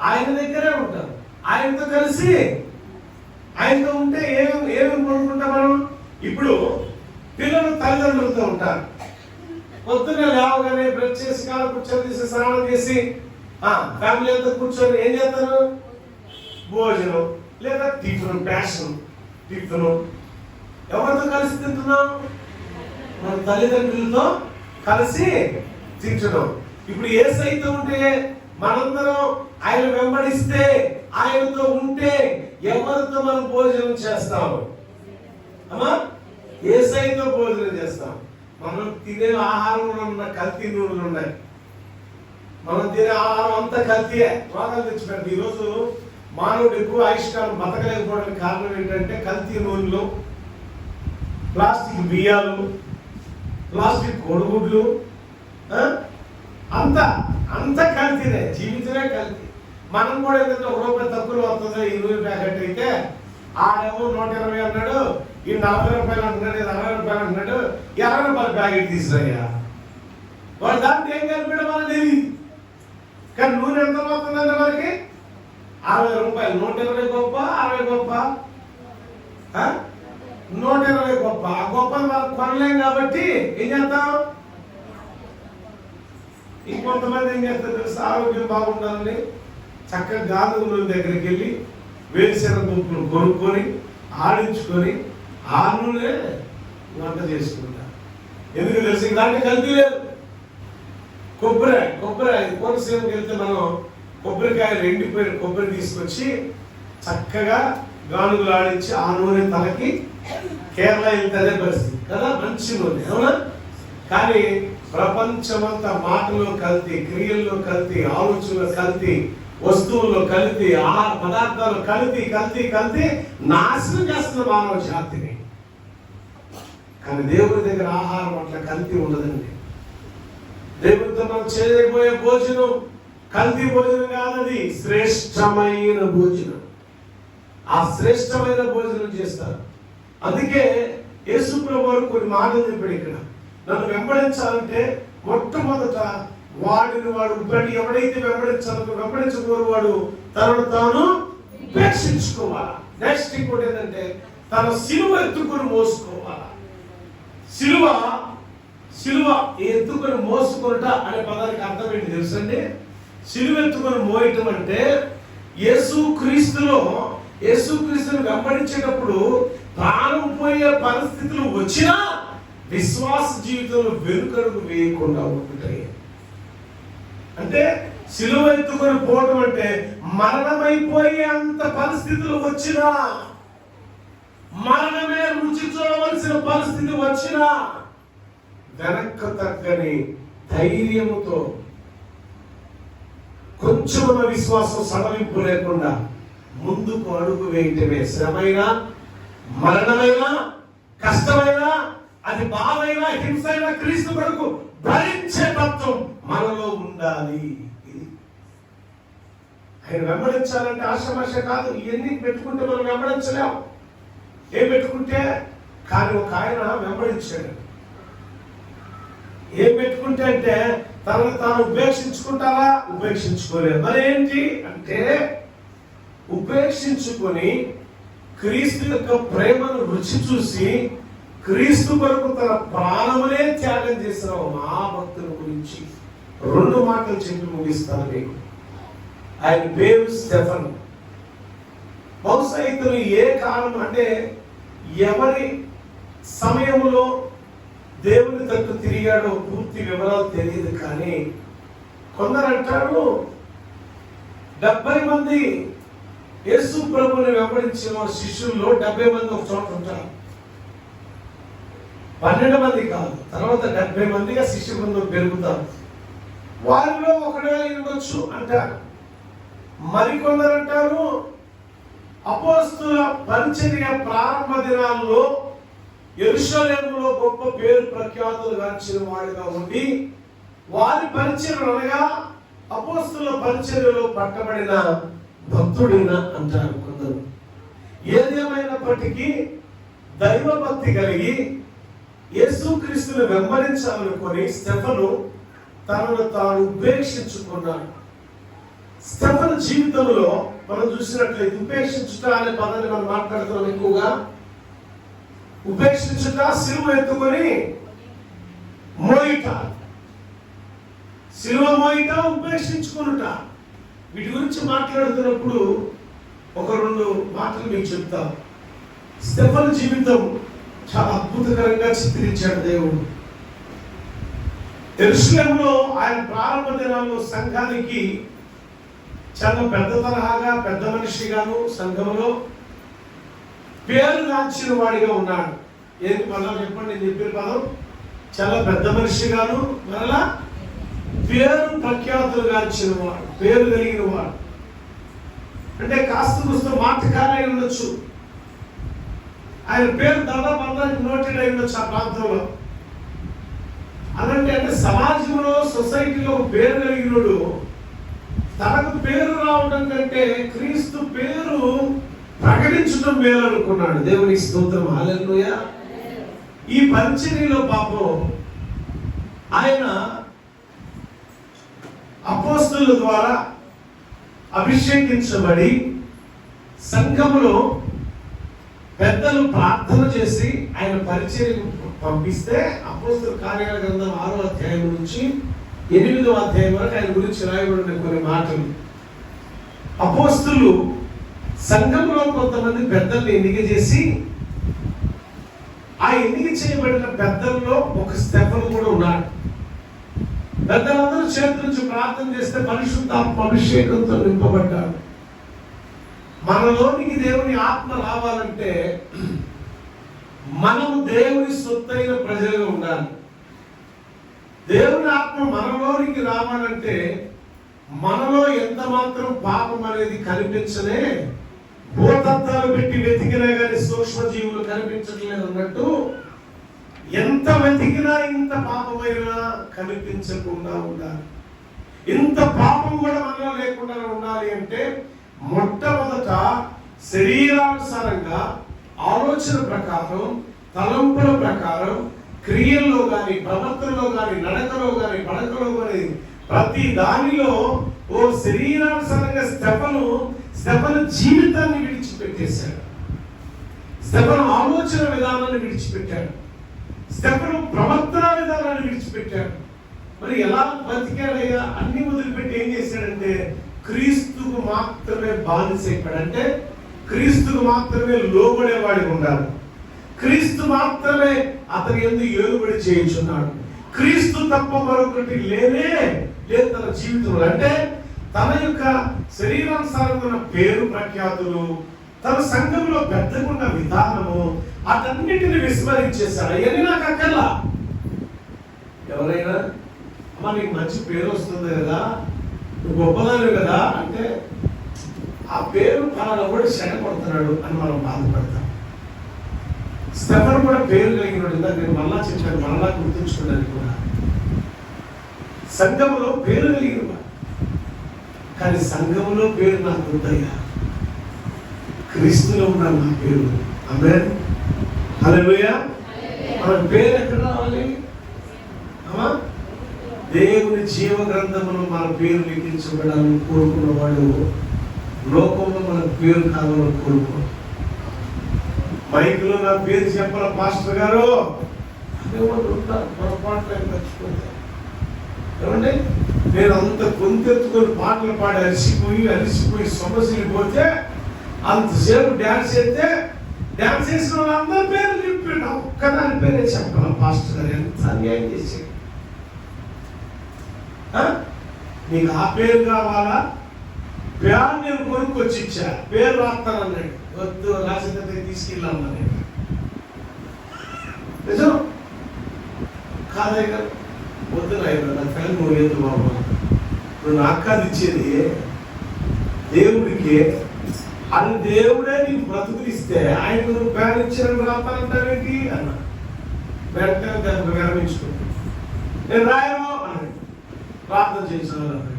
ఆయన దగ్గరే ఉంటారు, ఆయనతో కలిసి ఆయనతో ఉంటే ఏమేమి కొనుక్కుంటాం మనం? ఇప్పుడు పిల్లలు తల్లిదండ్రులతో ఉంటారు. పొద్దున్నే లేవగానే బ్రష్ చేసి కాలు కూర్చొని తీసి స్నానం చేసి ఫ్యామిలీ అంతా కూర్చొని ఏం చేస్తారు? భోజనం లేదా టిఫిన్, ప్యాషన్ టిఫిన్. ఎవరితో కలిసి తింటున్నాం? మన తల్లిదండ్రులతో కలిసి తింటున్నాం. ఇప్పుడు యేసయ్యతో ఉంటే మనందరం ఆయన వెంబడిస్తే, ఆయనతో ఉంటే ఎవరితో మనం భోజనం చేస్తాము అమ్మా? యేసయ్యతో భోజనం చేస్తాం. మనం తినే ఆహారంలో ఉన్న కల్తీ నూనెలు ఉన్నాయి. మనం తినే ఆహారం అంతా కల్తీయే, రోగాలు తెచ్చిపెట్టింది. ఈరోజు మానవుడు ఎక్కువ ఆయుష్కాలం బతకలేకపోవడానికి కారణం ఏంటంటే కల్తీ నూనెలు, ప్లాస్టిక్ బియ్యాలు, ప్లాస్టిక్ కోడిగుడ్లు, అంత కల్తీనే. జీవితమే కల్తీ. మనం కూడా ఏంటంటే ₹1 తక్కువ వస్తుంది ఈ నూనె ప్యాకెట్ అయితే, ఆడేమో 120 అన్నాడు, ఈ ₹40 అంటున్నాడు, ఇది ₹60 అంటున్నాడు, ₹20 ప్యాకెట్ తీసుకురయ్యా. వాడు దాంట్లో ఏం కలిపాడు మనకు తెలియదు. కానీ నూనె ఎంత అవుతుందంటే మనకి ₹60. 120 గొప్ప, 60 గొప్ప, 120 గొప్ప. ఆ గొప్పని మనం కొనలేం కాబట్టి ఏం చేస్తాం? ఇంకొంతమంది ఏం చేస్తారు తెలుసు? ఆరోగ్యం బాగుండాలని చక్కగా గానుగ నూనె దగ్గరికి వెళ్ళి వేరుశెనగ పప్పులు కొనుక్కొని ఆడించుకొని ఆ నూనె వంట చేసుకుంటారు. ఎందుకు తెలుసు? దాంట్లో కల్తీ లేదు. కొబ్బరి కోనసీమకి వెళ్తే మనం కొబ్బరికాయలు ఎండిపోయిన కొబ్బరి తీసుకొచ్చి చక్కగా గానుగులు ఆడించి ఆ నూనె తలకి కేరళ వెళ్తే అదే పరిస్థితి కదా, మంచి నూనె, అవునా? కానీ ప్రపంచమంతా మాటలో కల్తీ, క్రియల్లో కల్తీ, ఆలోచనలో కల్తీ, వస్తువుల్లో కల్తీ, ఆహార పదార్థాలు కల్తీ నాశనం చేస్తున్న మానవ జాతిని. కానీ దేవుడి దగ్గర ఆహారం అట్లా కల్తీ ఉండదండి. దేవుడితో మనం చేయబోయే భోజనం కల్తీ భోజనం కాదది, శ్రేష్టమైన భోజనం. ఆ శ్రేష్టమైన భోజనం చేస్తారు. అందుకే యేసు ప్రభువు వారు కొన్ని మాటలు చెప్పాడు ఇక్కడ, నన్ను వెంబడించాలంటే మొట్టమొదట వాడిని వాడు ఎవడైతే వెంబడించకూడదు వాడు తనను తాను ఉపేక్షించుకోవాలా. నెక్స్ట్ ఇంకోటి ఏంటంటే తన సిలువ ఎత్తుకొని మోసుకోవాలా. సిలువ ఎత్తుకొని మోసుకొనుట అనే పదానికి అర్థం ఏంటి తెలుసండి? సిలువ ఎత్తుకొని మోయటం అంటే యేసుక్రీస్తును వెంబడించేటప్పుడు ప్రాణం పోయే పరిస్థితులు వచ్చినా విశ్వాస జీవితంలో వెనుకడుగు వేయకుండా ఉంటాయి. అంటే సిలువ ఎత్తుకొని పోవటం అంటే మరణమైపోయే అంత పరిస్థితులు వచ్చినా, మరణమే రుచి చూడవలసిన పరిస్థితి వచ్చినా వెనక్కు తగ్గని ధైర్యముతో, కొంచెమున్న విశ్వాసం సడలింపు లేకుండా ముందుకు అడుగు వేయటమే. శ్రమైనా, మరణమైనా, కష్టమైనా, అది బాధైనా, హింసైనా క్రీస్తు కొరకు భరించే తత్వం మనలో ఉండాలి. ఆయన వెంబడించాలంటే ఆశమాష కాదు. ఇవన్నీ పెట్టుకుంటే మనం వెంబడించలేం. ఏం పెట్టుకుంటే? కానీ ఒక ఆయన వెంబడించాడు. ఏం పెట్టుకుంటే అంటే తనను తాను ఉపేక్షించుకుంటారా? ఉపేక్షించుకోలేదు. మరి ఏంటి అంటే ఉపేక్షించుకొని క్రీస్తు యొక్క ప్రేమను రుచి చూసి క్రీస్తు కొరకు తన ప్రాణమునే త్యాగం చేసిన మహాభక్తుల గురించి 2 మాటలు చెప్పి ముగిస్తాను మీకు. ఆయన పేరు స్టెఫన్. బహుశా ఇతను ఏ కాలం అంటే ఎవరి సమయంలో దేవుని తట్టు తిరిగాడో పూర్తి వివరాలు తెలియదు. కానీ కొందరు అంటారు 70 మంది యేసు ప్రభుని వెంబడించిన శిష్యుల్లో 70 మంది ఒక చోట ఉంటారు. 12 మంది కాదు, తర్వాత 70 మందిగా శిష్య బృందం పెరుగుతారు. వారిలో ఒకడే ఉండొచ్చు అంటారు. మరికొందరు అంటారు అపోస్తుల పరిచర్య ప్రారంభ దినాల్లో యెరూషలేములో గొప్ప పేరు ప్రఖ్యాతులు గాంచిన వాడిగా ఉండి వారి పరిచర్యలు అనగా అపోస్తుల పరిచర్యలో పట్టబడిన భక్తుడిన అంటారు కొందరు. ఏదేమైనప్పటికీ దైవభక్తి కలిగి యేసుక్రీస్తుని వెంబడించాలనుకొని స్టెఫను తనను తాను ఉపేక్షించుకున్నాడు. స్టెఫను జీవితంలో మనం చూసినట్లయితే ఉపేక్షించుట అనే పదాన్ని మనం మాట్లాడుతున్నాం ఎక్కువగా. ఉపేక్షించుట, సిలువ ఎత్తుకొని మోయిట, సిలువ మోయిట, ఉపేక్షించుకునుట, వీటి గురించి మాట్లాడుతున్నప్పుడు ఒక 2 మాటలు మీకు చెప్తాం. స్టెఫను జీవితం చాలా అద్భుతకరంగా చిత్రించాడు దేవుడు. యెరూషలేములో ఆయన ప్రారంభ దినాల్లో సంఘానికి చాలా పెద్ద తరహాగా పెద్ద మనిషిగాను సంఘంలో పేరుగాంచిన వాడిగా ఉన్నాడు. ఏంటి పదం చెప్పండి, నేను చెప్పిన పదం. చాలా పెద్ద మనిషిగాను మరలా పేరు ప్రఖ్యాతులు గాంచిన వాడు, పేరు కలిగిన వాడు. అంటే కాస్త కూస్త మాటకారై ఉండొచ్చు. ఆయన పేరు దాదాపు అందరికి నోటెడ్ అయి ఉండొచ్చు ఆ ప్రాంతంలో. అలాంటి అంటే సమాజంలో సొసైటీలో పేరు కలిగినోడు తనకు పేరు రావడం కంటే క్రీస్తు పేరు ప్రకటించడం మేలు అనుకున్నాడు. దేవునికి స్తోత్రం, హల్లెలూయా. ఈ పరిచర్యలో పాపం ఆయన అపోస్తలుల ద్వారా అభిషేకించబడి సంఘములో పెద్దలు ప్రార్థన చేసి ఆయన పరిచర్యకు పంపిస్తే అపోస్తల కార్యాల గ్రంథం 6వ అధ్యాయం నుంచి 8వ అధ్యాయం వరకు ఆయన గురించి రాయబడిన కొన్ని మాటలు. అపోస్తలు సంఘంలో కొంతమంది పెద్దల్ని ఎన్నిక చేసి ఆ ఎన్నిక చేయబడిన పెద్దల్లో ఒక స్టెఫను కూడా ఉన్నాడు. పెద్దలందరూ చేతి నుంచి ప్రార్థన చేస్తే పరిశుద్ధాత్మ అభిషేకంతో నింపబడ్డాడు. మనలోనికి దేవుని ఆత్మ రావాలంటే మనం దేవుని సొత్తైన ప్రజలుగా ఉండాలి. దేవుని ఆత్మ మనలోనికి రావాలంటే మనలో ఎంత మాత్రం పాపం అనేది కనిపించలే. భూతత్వాలు పెట్టి వెతికినా కానీ సూక్ష్మజీవులు కనిపించట్లేదు అన్నట్టు ఎంత వెతికినా ఇంత పాపమైనా కనిపించకుండా ఉండాలి. ఇంత పాపం కూడా మనలో లేకుండా ఉండాలి అంటే మొట్టమొదట శరీరానుసారంగా ఆలోచన ప్రకారం, తలంపుల ప్రకారం, క్రియల్లో కానీ, ప్రవర్తనలో కానీ, నడకలో కానీ, పడకలో కానీ ప్రతి దానిలో ఓ శరీరానుసారంగా స్టెఫను జీవితాన్ని విడిచిపెట్టేశాడు. స్టెఫను ఆలోచన విధానాన్ని విడిచిపెట్టాడు. స్టెఫను ప్రవర్తన విధానాన్ని విడిచిపెట్టాడు. మరి ఎలా బతికాడయ్యా? అన్ని వదిలిపెట్టి ఏం చేశాడంటే క్రీస్తుకు మాత్రమే బానిసైపోయాడు. అంటే క్రీస్తుకు మాత్రమే లోబడేవాడి ఉండాలి. క్రీస్తు మాత్రమే అతని యందు ఏలుబడి చేయించున్నాడు. క్రీస్తు తప్ప మరొకటి లేనే లేదు తన జీవితంలో. అంటే తన యొక్క శరీరానుసారమైన పేరు ప్రఖ్యాతులు, తన సంఘంలో పెద్దకున్న విధానము, అటన్నిటిని విస్మరించేశాడు. అవన్నీ నాకు అక్కర్లా. ఎవరైనా అమ్మ నీకు మంచి పేరు వస్తుంది కదా, నువ్వు గొప్పదానివి కదా అంటే ఆ పేరు పలానా కూడా చెడగొడుతున్నాడు అని మనం బాధపడతాం. స్టెఫను కూడా పేరు కలిగినాడు. నేను మళ్ళా చెప్పాను, మళ్ళా గుర్తుంచుకున్నాను కూడా. సంఘములో పేరు కలిగిన కానీ సంఘములో పేరు నాకు ఉందయ్యా, క్రీస్తులో ఉన్న నా పేరు. ఆమేన్, హల్లెలూయా. మన పేరు ఎక్కడ రావాలి? దేవుని జీవ గ్రంథములో మన పేరు లిఖించబడాలని కోరుకున్నవాడు లోకంలో మన పేరు కావాలని కోరుకో. మైకులో నా పేరు చెప్పాల పాస్టర్ గారు అనేవాళ్ళు ఉంటారు, పొరపాటు మర్చిపోతారు. ఏమండి, నేను అంత గొంతెత్తుకొని పాటలు పాడి అలసిపోయి సమస్యలు పోతే అంతసేపు డ్యాన్స్ చేస్తే డ్యాన్స్ చేసిన వాళ్ళందరి పేర్లు చెప్పాడు, ఒక్కదాని పేరే చెప్పాల పాస్టర్ గారు. ఎంత అన్యాయం చేశాడు. నీకు ఆ పేరు కావాలా? పేరు నేను కొనుక్కొచ్చి ఇచ్చా, పేరు రాస్తానన్నాడు. వద్దు, రాసిన తీసుకెళ్ళాను నేను. నిజం కాదే కదా. వద్దు నాయన, నా ఫ్యాన్ నువ్వు లేదు బాబా, నువ్వు నాకు కాదు ఇచ్చేది దేవుడికి. అది దేవుడే నీకు బ్రతుకులిస్తే ఆయనకు నువ్వు ఫ్యాన్ ఇచ్చారని రాస్తానంటావేంటి అన్న. వెంటనే దాన్ని విరమించుకుంటా. నేను రాయను అన్నాడు. ప్రార్థన చేశాను అన్నాడు.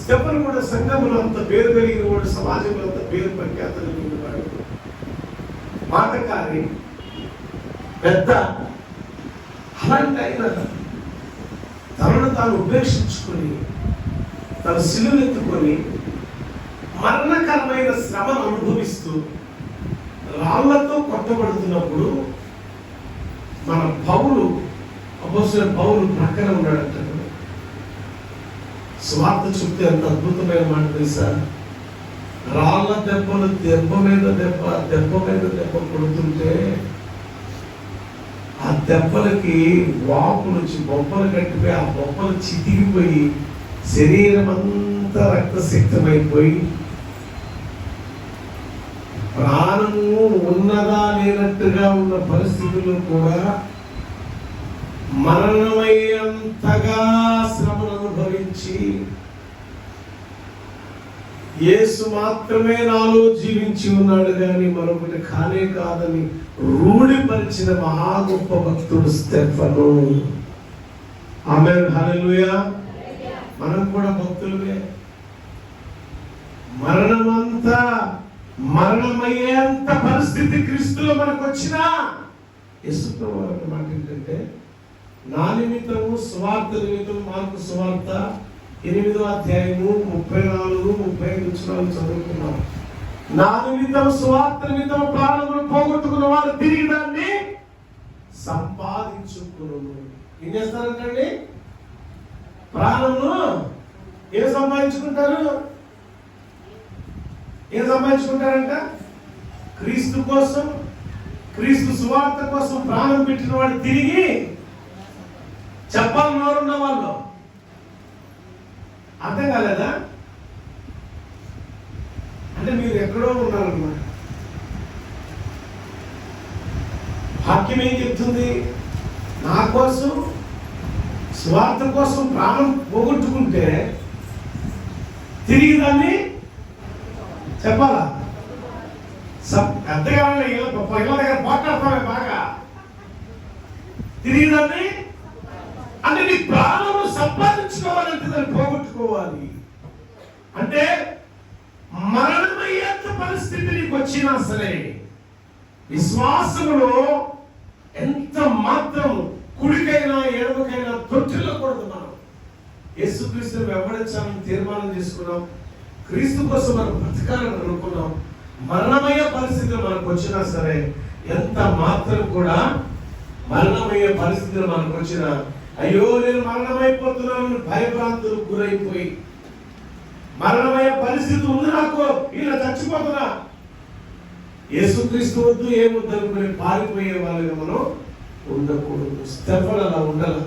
స్టెఫెను కూడా సంఘములు అంత పేరు కలిగిన వాడు, సమాజంలో అంత పేరు ప్రఖ్యాతలు కలిగిన వాడు, మాటకారి, పెద్ద. అలాంటి అయినా తనను తాను ఉపేక్షించుకొని తన సిలువెత్తుకొని మరణకరమైన శ్రమను అనుభవిస్తూ రాళ్లతో కొట్టబడుతున్నప్పుడు మన పౌలు, అపోస్తలుడైన పౌలు ప్రక్కన ఉన్నాడంట. స్వార్థ చెప్తే అంత అద్భుతమైన మాట తెలుసా? రాళ్ళ దెబ్బలు దెబ్బ మీద దెబ్బ కొడుతుంటే ఆ దెబ్బలకి వాపులు వచ్చి బొబ్బలు కట్టిపోయి ఆ బొబ్బలు చితికిపోయి శరీరం అంతా రక్తసిక్తమైపోయి ప్రాణము ఉన్నదా లేనట్టుగా ఉన్న పరిస్థితుల్లో కూడా మరణమయ్యేంతగా శ్రమను అనుభవించి యేసు మాత్రమే నాలో జీవించి ఉన్నాడు కానీ మరొకటి కానే కాదని రూఢిపరిచిన మహా గొప్ప భక్తుడు స్టెఫెను. ఆమేన్, హల్లెలూయా. మనం కూడా భక్తులమే. మరణమయ్యేంత పరిస్థితి క్రీస్తులో మనకు వచ్చినా యేసు ప్రభువు మాట ఏంటంటే, నా నిమిత్తము స్వార్థ నిమిత్తం, మార్కు సువార్త 8వ అధ్యాయము 34-35 వచనాలు చదువుకున్నాం. నా నిమిత్తం స్వార్థ నిమిత్తం ప్రాణములు పోగొట్టుకున్న వారు తిరిగి దాన్ని సంపాదించుకును. ఏం చేస్తారంటండి? ప్రాణమును ఏం సంపాదించుకుంటారంట? క్రీస్తు కోసం, క్రీస్తు సువార్త కోసం ప్రాణం పెట్టిన వాడు తిరిగి చెప్పాలని ఎవరున్న వాళ్ళు అర్థం కాలేదా? అంటే మీరు ఎక్కడో ఉన్నారన్నమాట. వాక్యం ఏం చెప్తుంది? నా కోసం, స్వార్థ కోసం ప్రాణం పోగొట్టుకుంటే తిరిగి దాన్ని చెప్పాలా? పెద్దగా ఇళ్ళ దగ్గర మాట్లాడతామే బాగా. తిరిగి దాన్ని అంటే నీ ప్రాణము సంపాదించుకోవాలంటే దాన్ని పోగొట్టుకోవాలి. అంటే మరణమయ్యేంత పరిస్థితి నీకు వచ్చినా సరే విశ్వాసములో ఎంత మాత్రం కుడికైనా ఎడమకైనా తొట్టిల్లకూడదు. మనం యేసుక్రీస్తుని వెంబడించాలని తీర్మానం చేసుకున్నాం. క్రీస్తు కోసం మనం బ్రతకాలని అనుకున్నాం. మరణమయ్యే పరిస్థితులు మనకు వచ్చినా సరే, ఎంత మాత్రం కూడా మరణమయ్యే పరిస్థితులు మనకు వచ్చినా, అయ్యో నేను మరణమైపోతున్నాను భయభ్రాంతులు గురైపోయి, మరణమయ్యే పరిస్థితి ఉంది నాకు, ఇలా చచ్చిపోతున్నా, యేసుక్రీస్తు వద్దు ఏమొద్దు అనుకుని పారిపోయే వాళ్ళగా మనం ఉండకూడదు. స్టెఫెను అలా ఉండాల.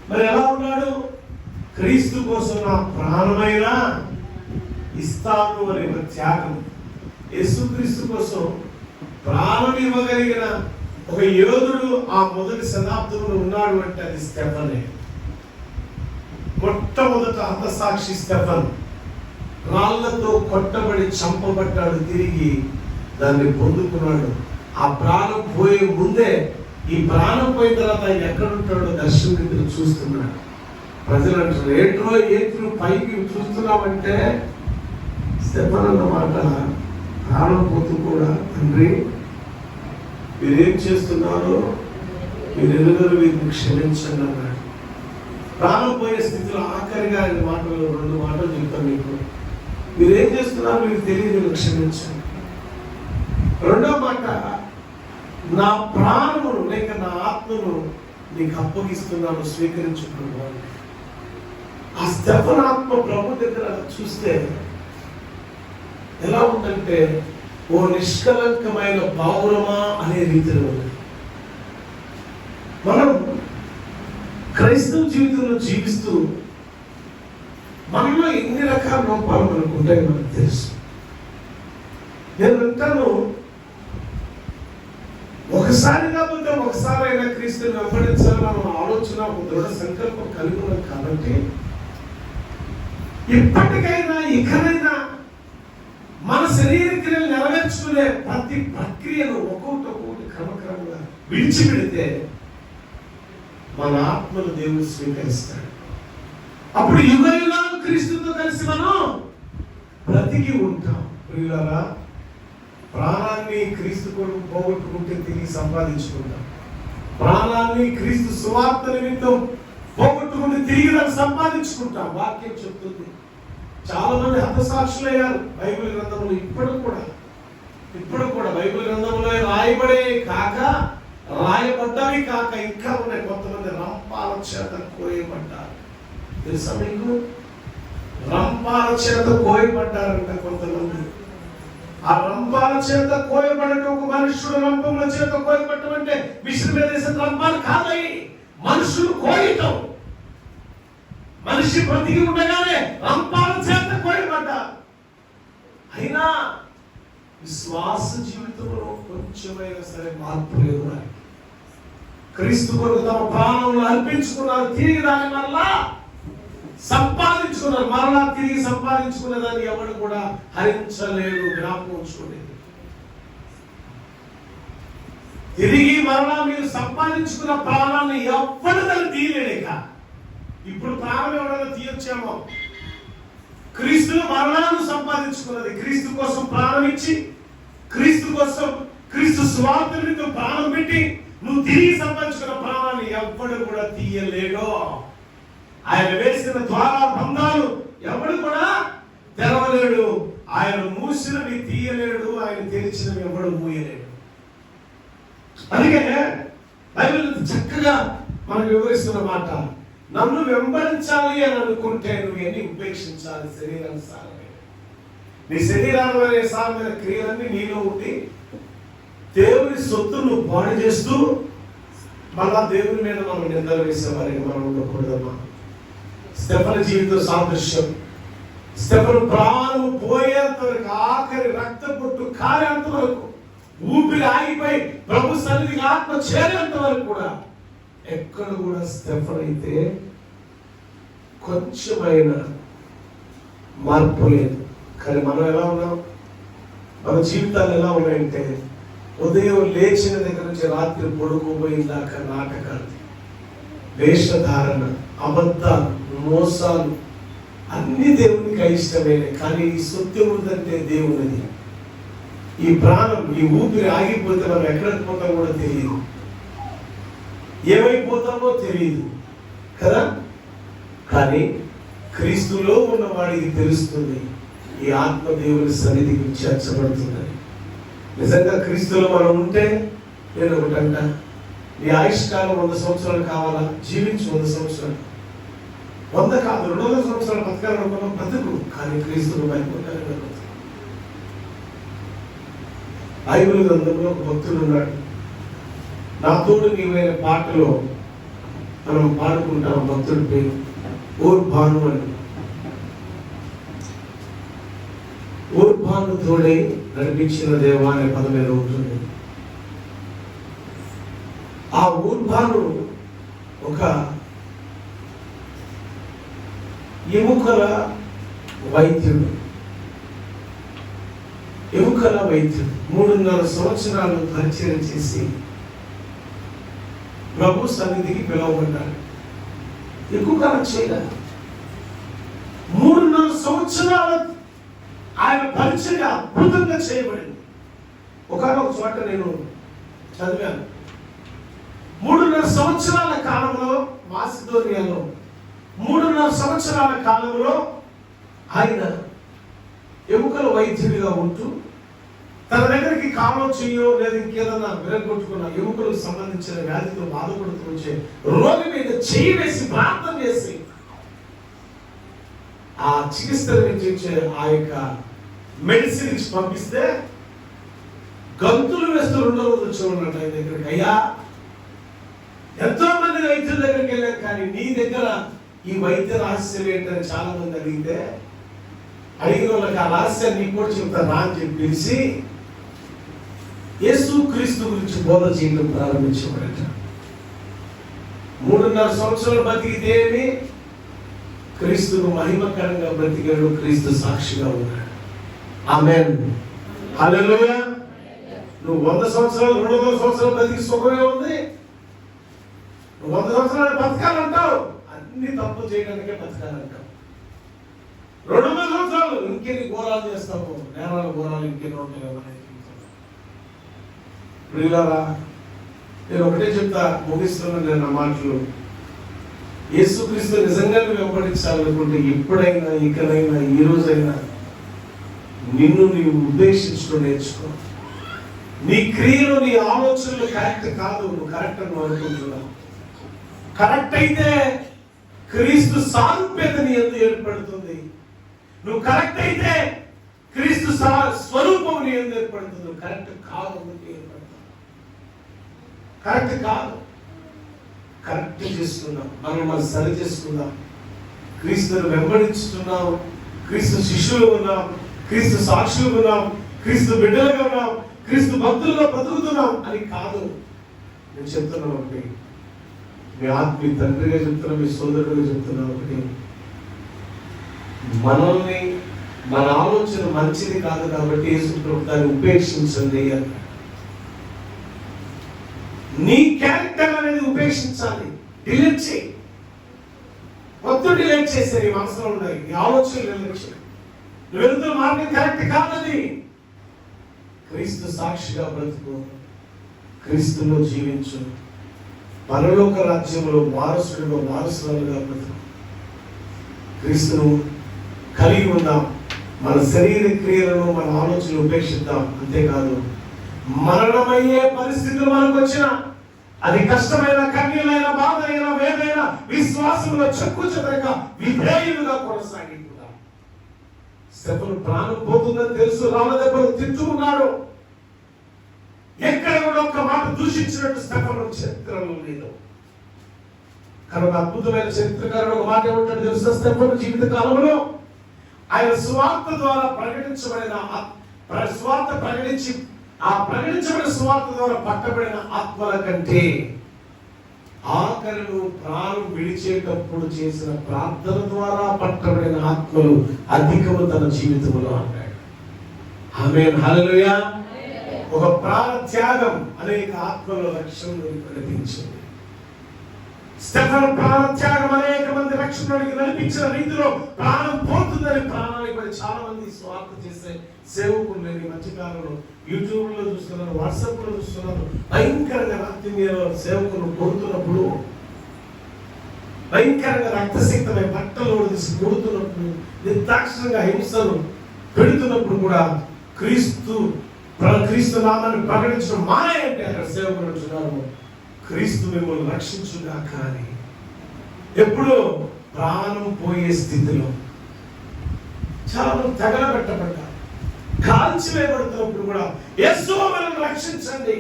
మరి ఎలా ఉన్నాడు? క్రీస్తు కోసం నా ప్రాణమైనా ఇస్తాను అనే త్యాగం. యేసుక్రీస్తు కోసం ప్రాణం ఇవ్వగలిగిన ఒక యోధుడు ఆ మొదటి శతాబ్దంలో ఉన్నాడు అంటే అది స్టెఫెనే. మొట్టమొదట హతసాక్షి స్టెఫెను. రాళ్లతో కొట్టబడి చంపబడ్డాడు, తిరిగి దాన్ని పొందుకున్నాడు. ఆ ప్రాణం పోయే ముందే, ఈ ప్రాణం పోయిన తర్వాత ఆయన ఎక్కడుంటాడో దర్శకుడు చూస్తున్నాడు. ప్రజలు అంటారు, ఏంట్రో పైకి చూస్తున్నామంటే స్టెఫెను అన్నమాట. ప్రాణం పోతూ కూడా, తండ్రి మీరేం చేస్తున్నారో మీరు ఎదురు వీరిని క్షమించండి అన్నాడు. ప్రాణం పోయే స్థితిలో ఆఖరిగా ఆయన మాటలు 2 మాటలు చెప్తాను మీకు. మీరేం చేస్తున్నారు మీకు తెలియదు, క్షమించండి. రెండో మాట, నా ప్రాణమును లేక నా ఆత్మను నీకు అప్పగిస్తున్నాను, స్వీకరించుకున్నాను. ఆ స్టెఫన్ ఆత్మ ప్రభు దగ్గర చూస్తే ఎలా ఉందంటే, ఓ నిష్కలంకమైన పావురమా అనే రీతిలో ఉంది. మనం క్రైస్తవ జీవితంలో జీవిస్తూ మనలో ఎన్ని రకాల లోపాలు మనకు ఉంటాయో మనకు తెలుసు. నేను అంటాను, ఒకసారి కాకపోతే ఒకసారైనా క్రీస్తుని వెంబడించాలని మనం ఆలోచన, ఒక దృఢ సంకల్పం కలిగి ఉన్నాం. కాబట్టి ఇప్పటికైనా ఇకనైనా మన శరీర క్రియలు నెరవేర్చుకునే ప్రతి ప్రక్రియను ఒక్కొక్కటి క్రమక్రమంగా విడిచిపెడితే మన ఆత్మను దేవుడు స్వీకరిస్తాడు. అప్పుడు యుగ యుగాలు క్రీస్తుతో కలిసి మనం బ్రతికి ఉంటాం. ప్రియులారా, ప్రాణాన్ని క్రీస్తు కొరకు పోగొట్టుకుంటే తిరిగి సంపాదించుకుంటాం. ప్రాణాన్ని క్రీస్తు సువార్త నిమిత్తం పోగొట్టుకుంటే తిరిగి దాన్ని సంపాదించుకుంటాం. వాక్యం చెప్తుంది. చాలా మంది హతసాక్షులయ్యారు బైబిల్ గ్రంథంలో. ఇప్పుడు కూడా బైబిల్ గ్రంథంలో రాయబడే కాక, రాయబడ్డవి కాక ఇంకా ఉన్నాయి. కొంతమంది రంపాల చేత కోయబడ్డారు. తెలుసా మీకు? రంపాల చేత కోయబడ్డారంట కొంతమంది. ఆ రంపాల చేత కోయబడటం, ఒక మనుషుడు రంపముల చేత కోయబడటం అంటే మిషన్ మీద వేసిన రంపాలు కాదయి, మనుషులు కోయటం. మనిషి బ్రతికి ఉండగానే రంపాల చేత కోయబడ్డారు. అయినా విశ్వాస జీవితంలో కొంచెమైనా సరే మార్పు లేదు. క్రీస్తు కొరకు తమ ప్రాణంలో అర్పించుకున్నారు, తిరిగి దాని మరలా సంపాదించుకున్నారు. మరలా తిరిగి సంపాదించుకునే దాన్ని ఎవరు కూడా హరించలేరు. జ్ఞాపకం ఉంచుకోండి. తిరిగి మరలా మీరు సంపాదించుకున్న ప్రాణాన్ని ఎవ్వరు దాన్ని తీయలేక. ఇప్పుడు ప్రాణం ఎవరైనా తీయొచ్చామో, క్రీస్తు మరణాన్ని సంపాదించుకున్నది. క్రీస్తు కోసం ప్రాణం ఇచ్చి, క్రీస్తు కోసం, క్రీస్తు స్వార్థంతో ప్రాణం పెట్టి నువ్వు తిరిగి సంపాదించుకున్న ప్రాణాన్ని ఎవ్వడు కూడా తీయలేడు. ఆయన వేసిన ద్వార బంధాలు ఎవడు కూడా తెరవలేడు. ఆయన మూసినవి తీయలేడు, ఆయన తెరిచినవి ఎవడు మూయలేడు. అందుకే బైబిల్ చక్కగా మనకు వివరిస్తున్న మాట, నన్ను వెంబడించాలి అని అనుకుంటే నువ్వు ఎన్ని ఉపేక్షించాలి? శరీరానుసారమైన నీ శరీరానుసారమైన క్రియలన్నీ నీలో ఉండి దేవుని సొత్తును పాడు చేస్తూ మళ్ళా దేవుని మీద మనం నిందలు వేసేవారికి మనం ఉండకూడదమ్మా. స్టెఫన్ జీవిత సాదృశ్యం. స్టెఫన్ ప్రాణము పోయేంత వరకు, ఆఖరి రక్త పొట్టు కారేంత వరకు, ఊపిరి ఆగిపోయి ప్రభు సన్నిధికి ఆత్మ చేరేంత వరకు కూడా ఎక్కడ కూడా స్టెఫన్ అయితే కొంచెమైనా మార్పు లేదు. కానీ మనం ఎలా ఉన్నాం? మన జీవితాలు ఎలా ఉన్నాయంటే, ఉదయం లేచిన దగ్గర నుంచి రాత్రి పడుకోబోయిందాక నాటకాలు, వేషధారణ, అబద్ధాలు, మోసాలు అన్ని దేవునికి అయిష్టమైన. కానీ ఈ సత్యం ఉందంటే దేవునిది. ఈ ప్రాణం, ఈ ఊపిరి ఆగిపోతే మనం ఎక్కడికి పోతాం కూడా తెలియదు, ఏమైపోతామో తెలియదు కదా. కానీ క్రీస్తులో ఉన్న వాడికి తెలుస్తుంది, ఈ ఆత్మ దేవుని సన్నిధికి చేర్చబడుతుందని. నిజంగా క్రీస్తులో మనం ఉంటే, నేను ఒకటంట, నీ ఆయుష్కాలం 100 సంవత్సరాలు కావాలా? జీవించి 100 సంవత్సరాలు, 100 కాదు 200 సంవత్సరాలు బతకాలనుకున్నాం, బతుకు. కానీ క్రీస్తును భయపడాలని బతుకు. బైబిల్ గ్రంథంలో ఒక భక్తుడు ఉన్నాడు. నా తోడు నీవైన పాటలో మనం పాడుకుంటాం. భక్తుడి పేరు ఊర్భాను అని. ఊర్భాను తోడై నడిపించిన దేవా అనే పదం మీద ఉంటుంది. ఆ ఊర్భాను ఒక ఎముకల వైద్యుడు. 3.5 సంవత్సరాలు పరిచయం చేసి ప్రభు సన్నిధికి పిలువబడ్డాడు. ఎక్కువ కాలం చేయలేదు. 3.5 సంవత్సరాలు ఆయన పరిచయం అద్భుతంగా చేయబడింది. ఒకనొక చోట నేను చదివాను. 3.5 సంవత్సరాల కాలంలో మాసిదోనియాలో 3.5 సంవత్సరాల కాలంలో ఆయన ఎముకల వైద్యుడిగా ఉంటూ తన దగ్గరికి కాలో చెయ్యో లేదా ఇంకేదన్నా విరగొట్టుకున్న ఎముకలకు సంబంధించిన వ్యాధితో బాధపడుతూ వచ్చే రోగి మీద చెయ్యి వేసి ప్రార్థన చేసి ఆ చికిత్స నుంచి ఆ యొక్క మెడిసిన్ ఇచ్చి పంపిస్తే గంతులు వేస్తూ 2వ రోజు వచ్చి ఉన్నట్టు ఆయన దగ్గరికి, అయ్యా ఎంతో మంది వైద్యుల దగ్గరికి వెళ్ళాం కానీ నీ దగ్గర ఈ వైద్య రహస్యం ఏంటని చాలా మంది అడిగిన వాళ్ళకి ఆ రహస్యాన్ని నీకు కూడా చెప్తాను అని చెప్పి పిలిచి యేసు క్రీస్తు గురించి బోధ చేయడం ప్రారంభించబడట. 3.5 సంవత్సరాలు బతికితేమి క్రీస్తును మహిమకరంగా బ్రతికాడు, క్రీస్తు సాక్షిగా ఉన్నాడు. ఆమేన్, హల్లెలూయా. నువ్వు 100 సంవత్సరాలు 200 సంవత్సరాలు బతికి సుఖమే ఉంది. నువ్వు 100 సంవత్సరాలు బతకాలంటావు, అన్ని తప్పు చేయడానికే బతకాలంటావు. 200 సంవత్సరాలు ఇంకెన్ని ఘోరాలు చేస్తావు, నేరాలు ఘోరాలు ఇంకెన్ని ఉంటాయి. ప్రియులారా, నేను ఒకటే చెప్తా, ముగిస్తున్నాను నేను ఆ మాటలు. యేసుక్రీస్తు నిజంగా వెంబడించాలనుకుంటే ఎప్పుడైనా, ఇకనైనా, ఈ రోజైనా నిన్ను నీవు ఉద్దేశించడం నేర్చుకో. నీ క్రియలు, నీ ఆలోచనలు కరెక్ట్ కాదు, నువ్వు కరెక్ట్ అని అనుకుంటున్నావు. కరెక్ట్ అయితే క్రీస్తు సారూప్యత నీ యందు ఏర్పడుతుంది. నువ్వు కరెక్ట్ అయితే క్రీస్తు స్వరూపం నీ యందు ఏర్పడుతుంది. నువ్వు కరెక్ట్ కాదు, కరెక్ట్ కాదు. కరెక్ట్ చేసుకుందాం, మనం సరి చేసుకుందాం. క్రీస్తును వెంబడించుతున్నాం, క్రీస్తు శిష్యులు ఉన్నాం, క్రీస్తు సాక్షులు ఉన్నాం, క్రీస్తు బిడ్డలుగా ఉన్నాం, క్రీస్తు భక్తులుగా బ్రతుకుతున్నాం అని కాదు. నేను చెప్తున్నా ఒకటి, మీ ఆత్మీయ తండ్రిగా చెప్తున్నా, మీ సోదరుడిగా చెప్తున్నా ఒకటి, మనల్ని మన ఆలోచన మంచిది కాదు కాబట్టి యేసు ప్రభు దాన్ని ఉపేక్షించండి అని. నీ క్యారెక్టర్ అనేది ఉపేక్షించాలి, డిలీట్ చేయి. మొత్తం డిలీట్ చేసే నీ మనసులో ఉన్నాయి, నీ ఆలోచనలు డిలీట్ చేయి. నువ్వు వెళ్తున్న మార్గం కరెక్ట్ కాదది. క్రీస్తు సాక్షిగా బ్రతుకు, క్రీస్తులో జీవించు, పరలోక రాజ్యంలో వారసుడిగా వారసులుగా బ్రతుకు. క్రీస్తును కలిగి ఉందాం, మన శరీర క్రియలను మన ఆలోచనలు ఉపేక్షిద్దాం. అంతేకాదు, మరణమయ్యే పరిస్థితులు మనకు వచ్చిన, అది కష్టమైన, కన్నీలైన, బాధైన, వేదైన, విశ్వాసంలో చెక్కుచెదరక విధేయులుగా కొనసాగిద్దాం. స్టెఫను ప్రాణం పోతుందని తెలుసు, రామదెబ్బలు తిట్టుకున్నాడు. ఎక్కడ కూడా ఒక్క మాట దూషించినట్టు స్టెఫను చరిత్రలో లేదు. కనుక అద్భుతమైన చరిత్రకారుడు ఒక మాట ఏమంటాడు తెలుసా? స్టెఫను జీవిత కాలంలో ఆయన సువార్త ద్వారా ప్రకటించబడిన సువార్త ప్రకటించి ఆ ప్రకటించబడిన సువార్త ద్వారా పట్టబడిన ఆత్మల కంటే ఆఖరిలో ప్రాణం విడిచేటప్పుడు చేసిన ప్రార్థన ద్వారా పట్టబడిన ఆత్మలు అధికము తన జీవితంలో అన్నాడు. ఆమేన్, హల్లెలూయా. ఒక ప్రాణ త్యాగం అనేక ఆత్మల రక్షణలోకి నడిపించింది. స్టెఫను ప్రాణ త్యాగం అనేక మంది రక్షణలోకి నడిపించిన రీతిలో ప్రాణం పోతుందని ప్రాణానికి మరి చాలా మంది స్వార్థ చేసే సేవకులు నేను ఈ మధ్యకాలంలో యూట్యూబ్ లో చూస్తున్నాను, వాట్సాప్ లో చూస్తున్నాను. భయంకరంగా రాత్రి మీద సేవకులు కొడుతున్నప్పుడు, భయంకరంగా రక్తసిక్తమై బట్టలు తీసి కొడుతున్నప్పుడు, నిర్దాక్షిణంగా హింసలు పెడుతున్నప్పుడు కూడా క్రీస్తు నామాన్ని ప్రకటించడం మానేయంటే అక్కడ సేవకులు అంటున్నారు, క్రీస్తు మిమ్మల్ని రక్షించుగా. కానీ ఎప్పుడు ప్రాణం పోయే స్థితిలో చాలా మంది తగలబెట్టబడ్డారు, కాల్చివేయబడుతున్నప్పుడు కూడా యేసు మనల్ని రక్షించండి,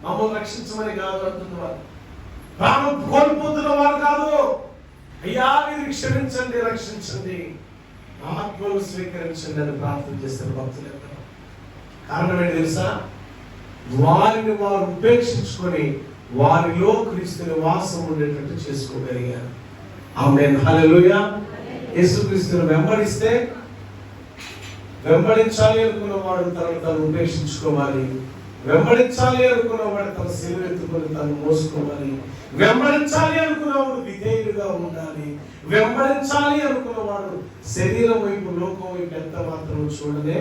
మమ్మల్ని రక్షించమని కాదు అంటున్నవారు. ప్రాణం కోల్పోతున్న వారు కాదు, అయ్యా మీరు క్షమించండి, రక్షించండి, ఆత్మను స్వీకరించండి అని ప్రార్థన చేస్తారు భక్తులు. కారణం ఏంటి తెలుసా? వారిని వారు ఉపేక్షించుకొని వారిలో క్రీస్తుని వాసం ఉండేటట్టు చేసుకోగలిగారు. ఆమేన్, హల్లెలూయా. యేసుక్రీస్తుని వెంబడించాలి అనుకున్న వాడు తను ఉపేక్షించుకోవాలి. వెంబడించాలి అనుకున్న వాడు తన శిలువ ఎత్తుకొని తను మోసుకోవాలి. వెంబడించాలి అనుకున్నవాడు విధేయుడుగా ఉండాలి. వెంబడించాలి అనుకున్నవాడు శరీరం వైపు, లోకం వైపు ఎంత మాత్రం చూడండి.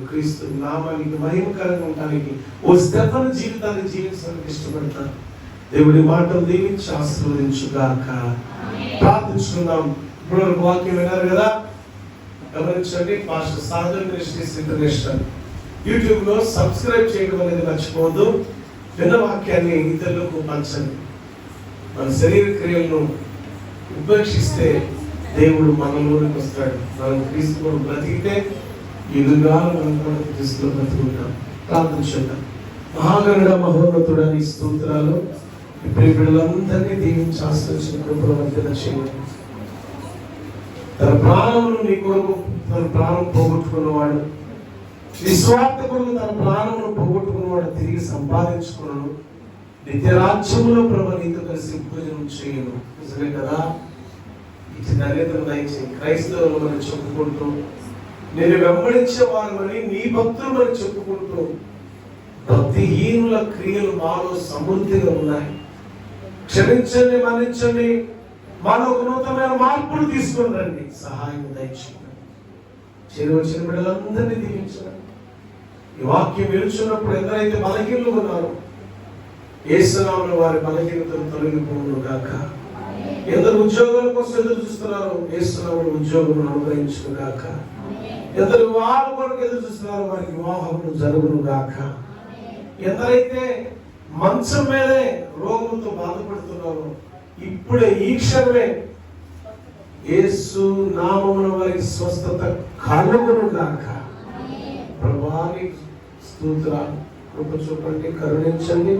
క్రీస్తు నామానికి మహిమకరంగా ఉండడానికి ఓ స్టెఫను జీవితాన్ని జీవించడానికి ఇష్టపడతాను. దేవుడి మాటలు దీవించి ఆశీర్వదించుగాక. ప్రార్థించుకుందాం. ఇప్పుడు వాక్యం విన్నారు కదా, గమనించండి. పాస్టర్ సాధన్ మినిస్ట్రీస్ ఇంటర్నేషనల్ యూట్యూబ్లో సబ్స్క్రైబ్ చేయడం అనేది మర్చిపోవద్దు. విన్న వాక్యాన్ని ఇతరులకు పంచండి. మన శరీర క్రియలను ఉపేక్షిస్తే దేవుడు మనలోనికి వస్తాడు. మనం క్రీస్తు బ్రతికితే ఎదురుగా మనం కూడా క్రీస్తులో బ్రతుకుంటాం. ప్రార్థన చేద్దాం. మహాగరుడ మహోన్నతుడా నీ స్తోత్రాలు. ఇప్పుడు బిడ్డలందరినీ దీవించి ఆశ్రయించిన కృపను వర్ధన చేయండి. తన ప్రాణమును నీ కొరకు తన ప్రాణం పోగొట్టుకున్నవాడు, నిస్వార్థ కొరకు తన ప్రాణమును పోగొట్టుకున్నవాడు తిరిగి సంపాదించుకున్నాడు. నిత్యరాజ్యములో ప్రభు నీతో కలిసి భోజనం చేయను. నిజమే కదా? ఇచ్చిన ధన్యతను దయచేయి. క్రైస్తవులు మనం చెప్పుకుంటూ, నేను వెంబడించే వారిని నీ భక్తులు మనం చెప్పుకుంటూ, భక్తిహీనుల క్రియలు మాలో సమృద్ధిగా ఉన్నాయి. క్షమించండి, మన్నించండి, మాలో ఒక నూతనమైన మార్పులు తీసుకుని రండి. సహాయం దయచేయండి. వచ్చిన బిడ్డలందరినీ దీవించండి. ఈ వాక్యం విలుచున్నప్పుడు ఎందరైతే బలహీనలు ఉన్నారో యేసు నామములో వారి బలహీనతలు తొలగిపోవును గాక. ఎందరు ఉద్యోగాల కోసం ఎదురు చూస్తున్నారో యేసు నామములో ఉద్యోగం అనుగ్రహించును గాక. ఎందరు వివాహాల కొరకు ఎదురు చూస్తున్నారో వారికి వివాహములు జరుగును గాక. ఎందరైతే మంచం మీదే రోగంతో బాధపడుతున్నారో ఇప్పుడే ఈ క్షణమే యేసు నామమున వారికి స్వస్థత కలుగును గాక. ప్రభువాని స్తోత్రాలు. కృప చూపండి, కరుణించండి,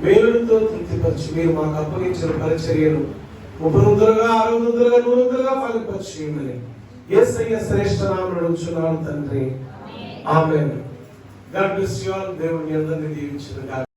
మేలుతో తృప్తిపరిచి మీరు మాకు అప్పగించిన పరిచర్యను 30 60 100 ఫలింపచేయమని యేసయ్య శ్రేష్ఠ నామమున అడుగుచున్నాను తండ్రి. Amen. God bless you all. దేవుని అందరిని దీవించును గాక.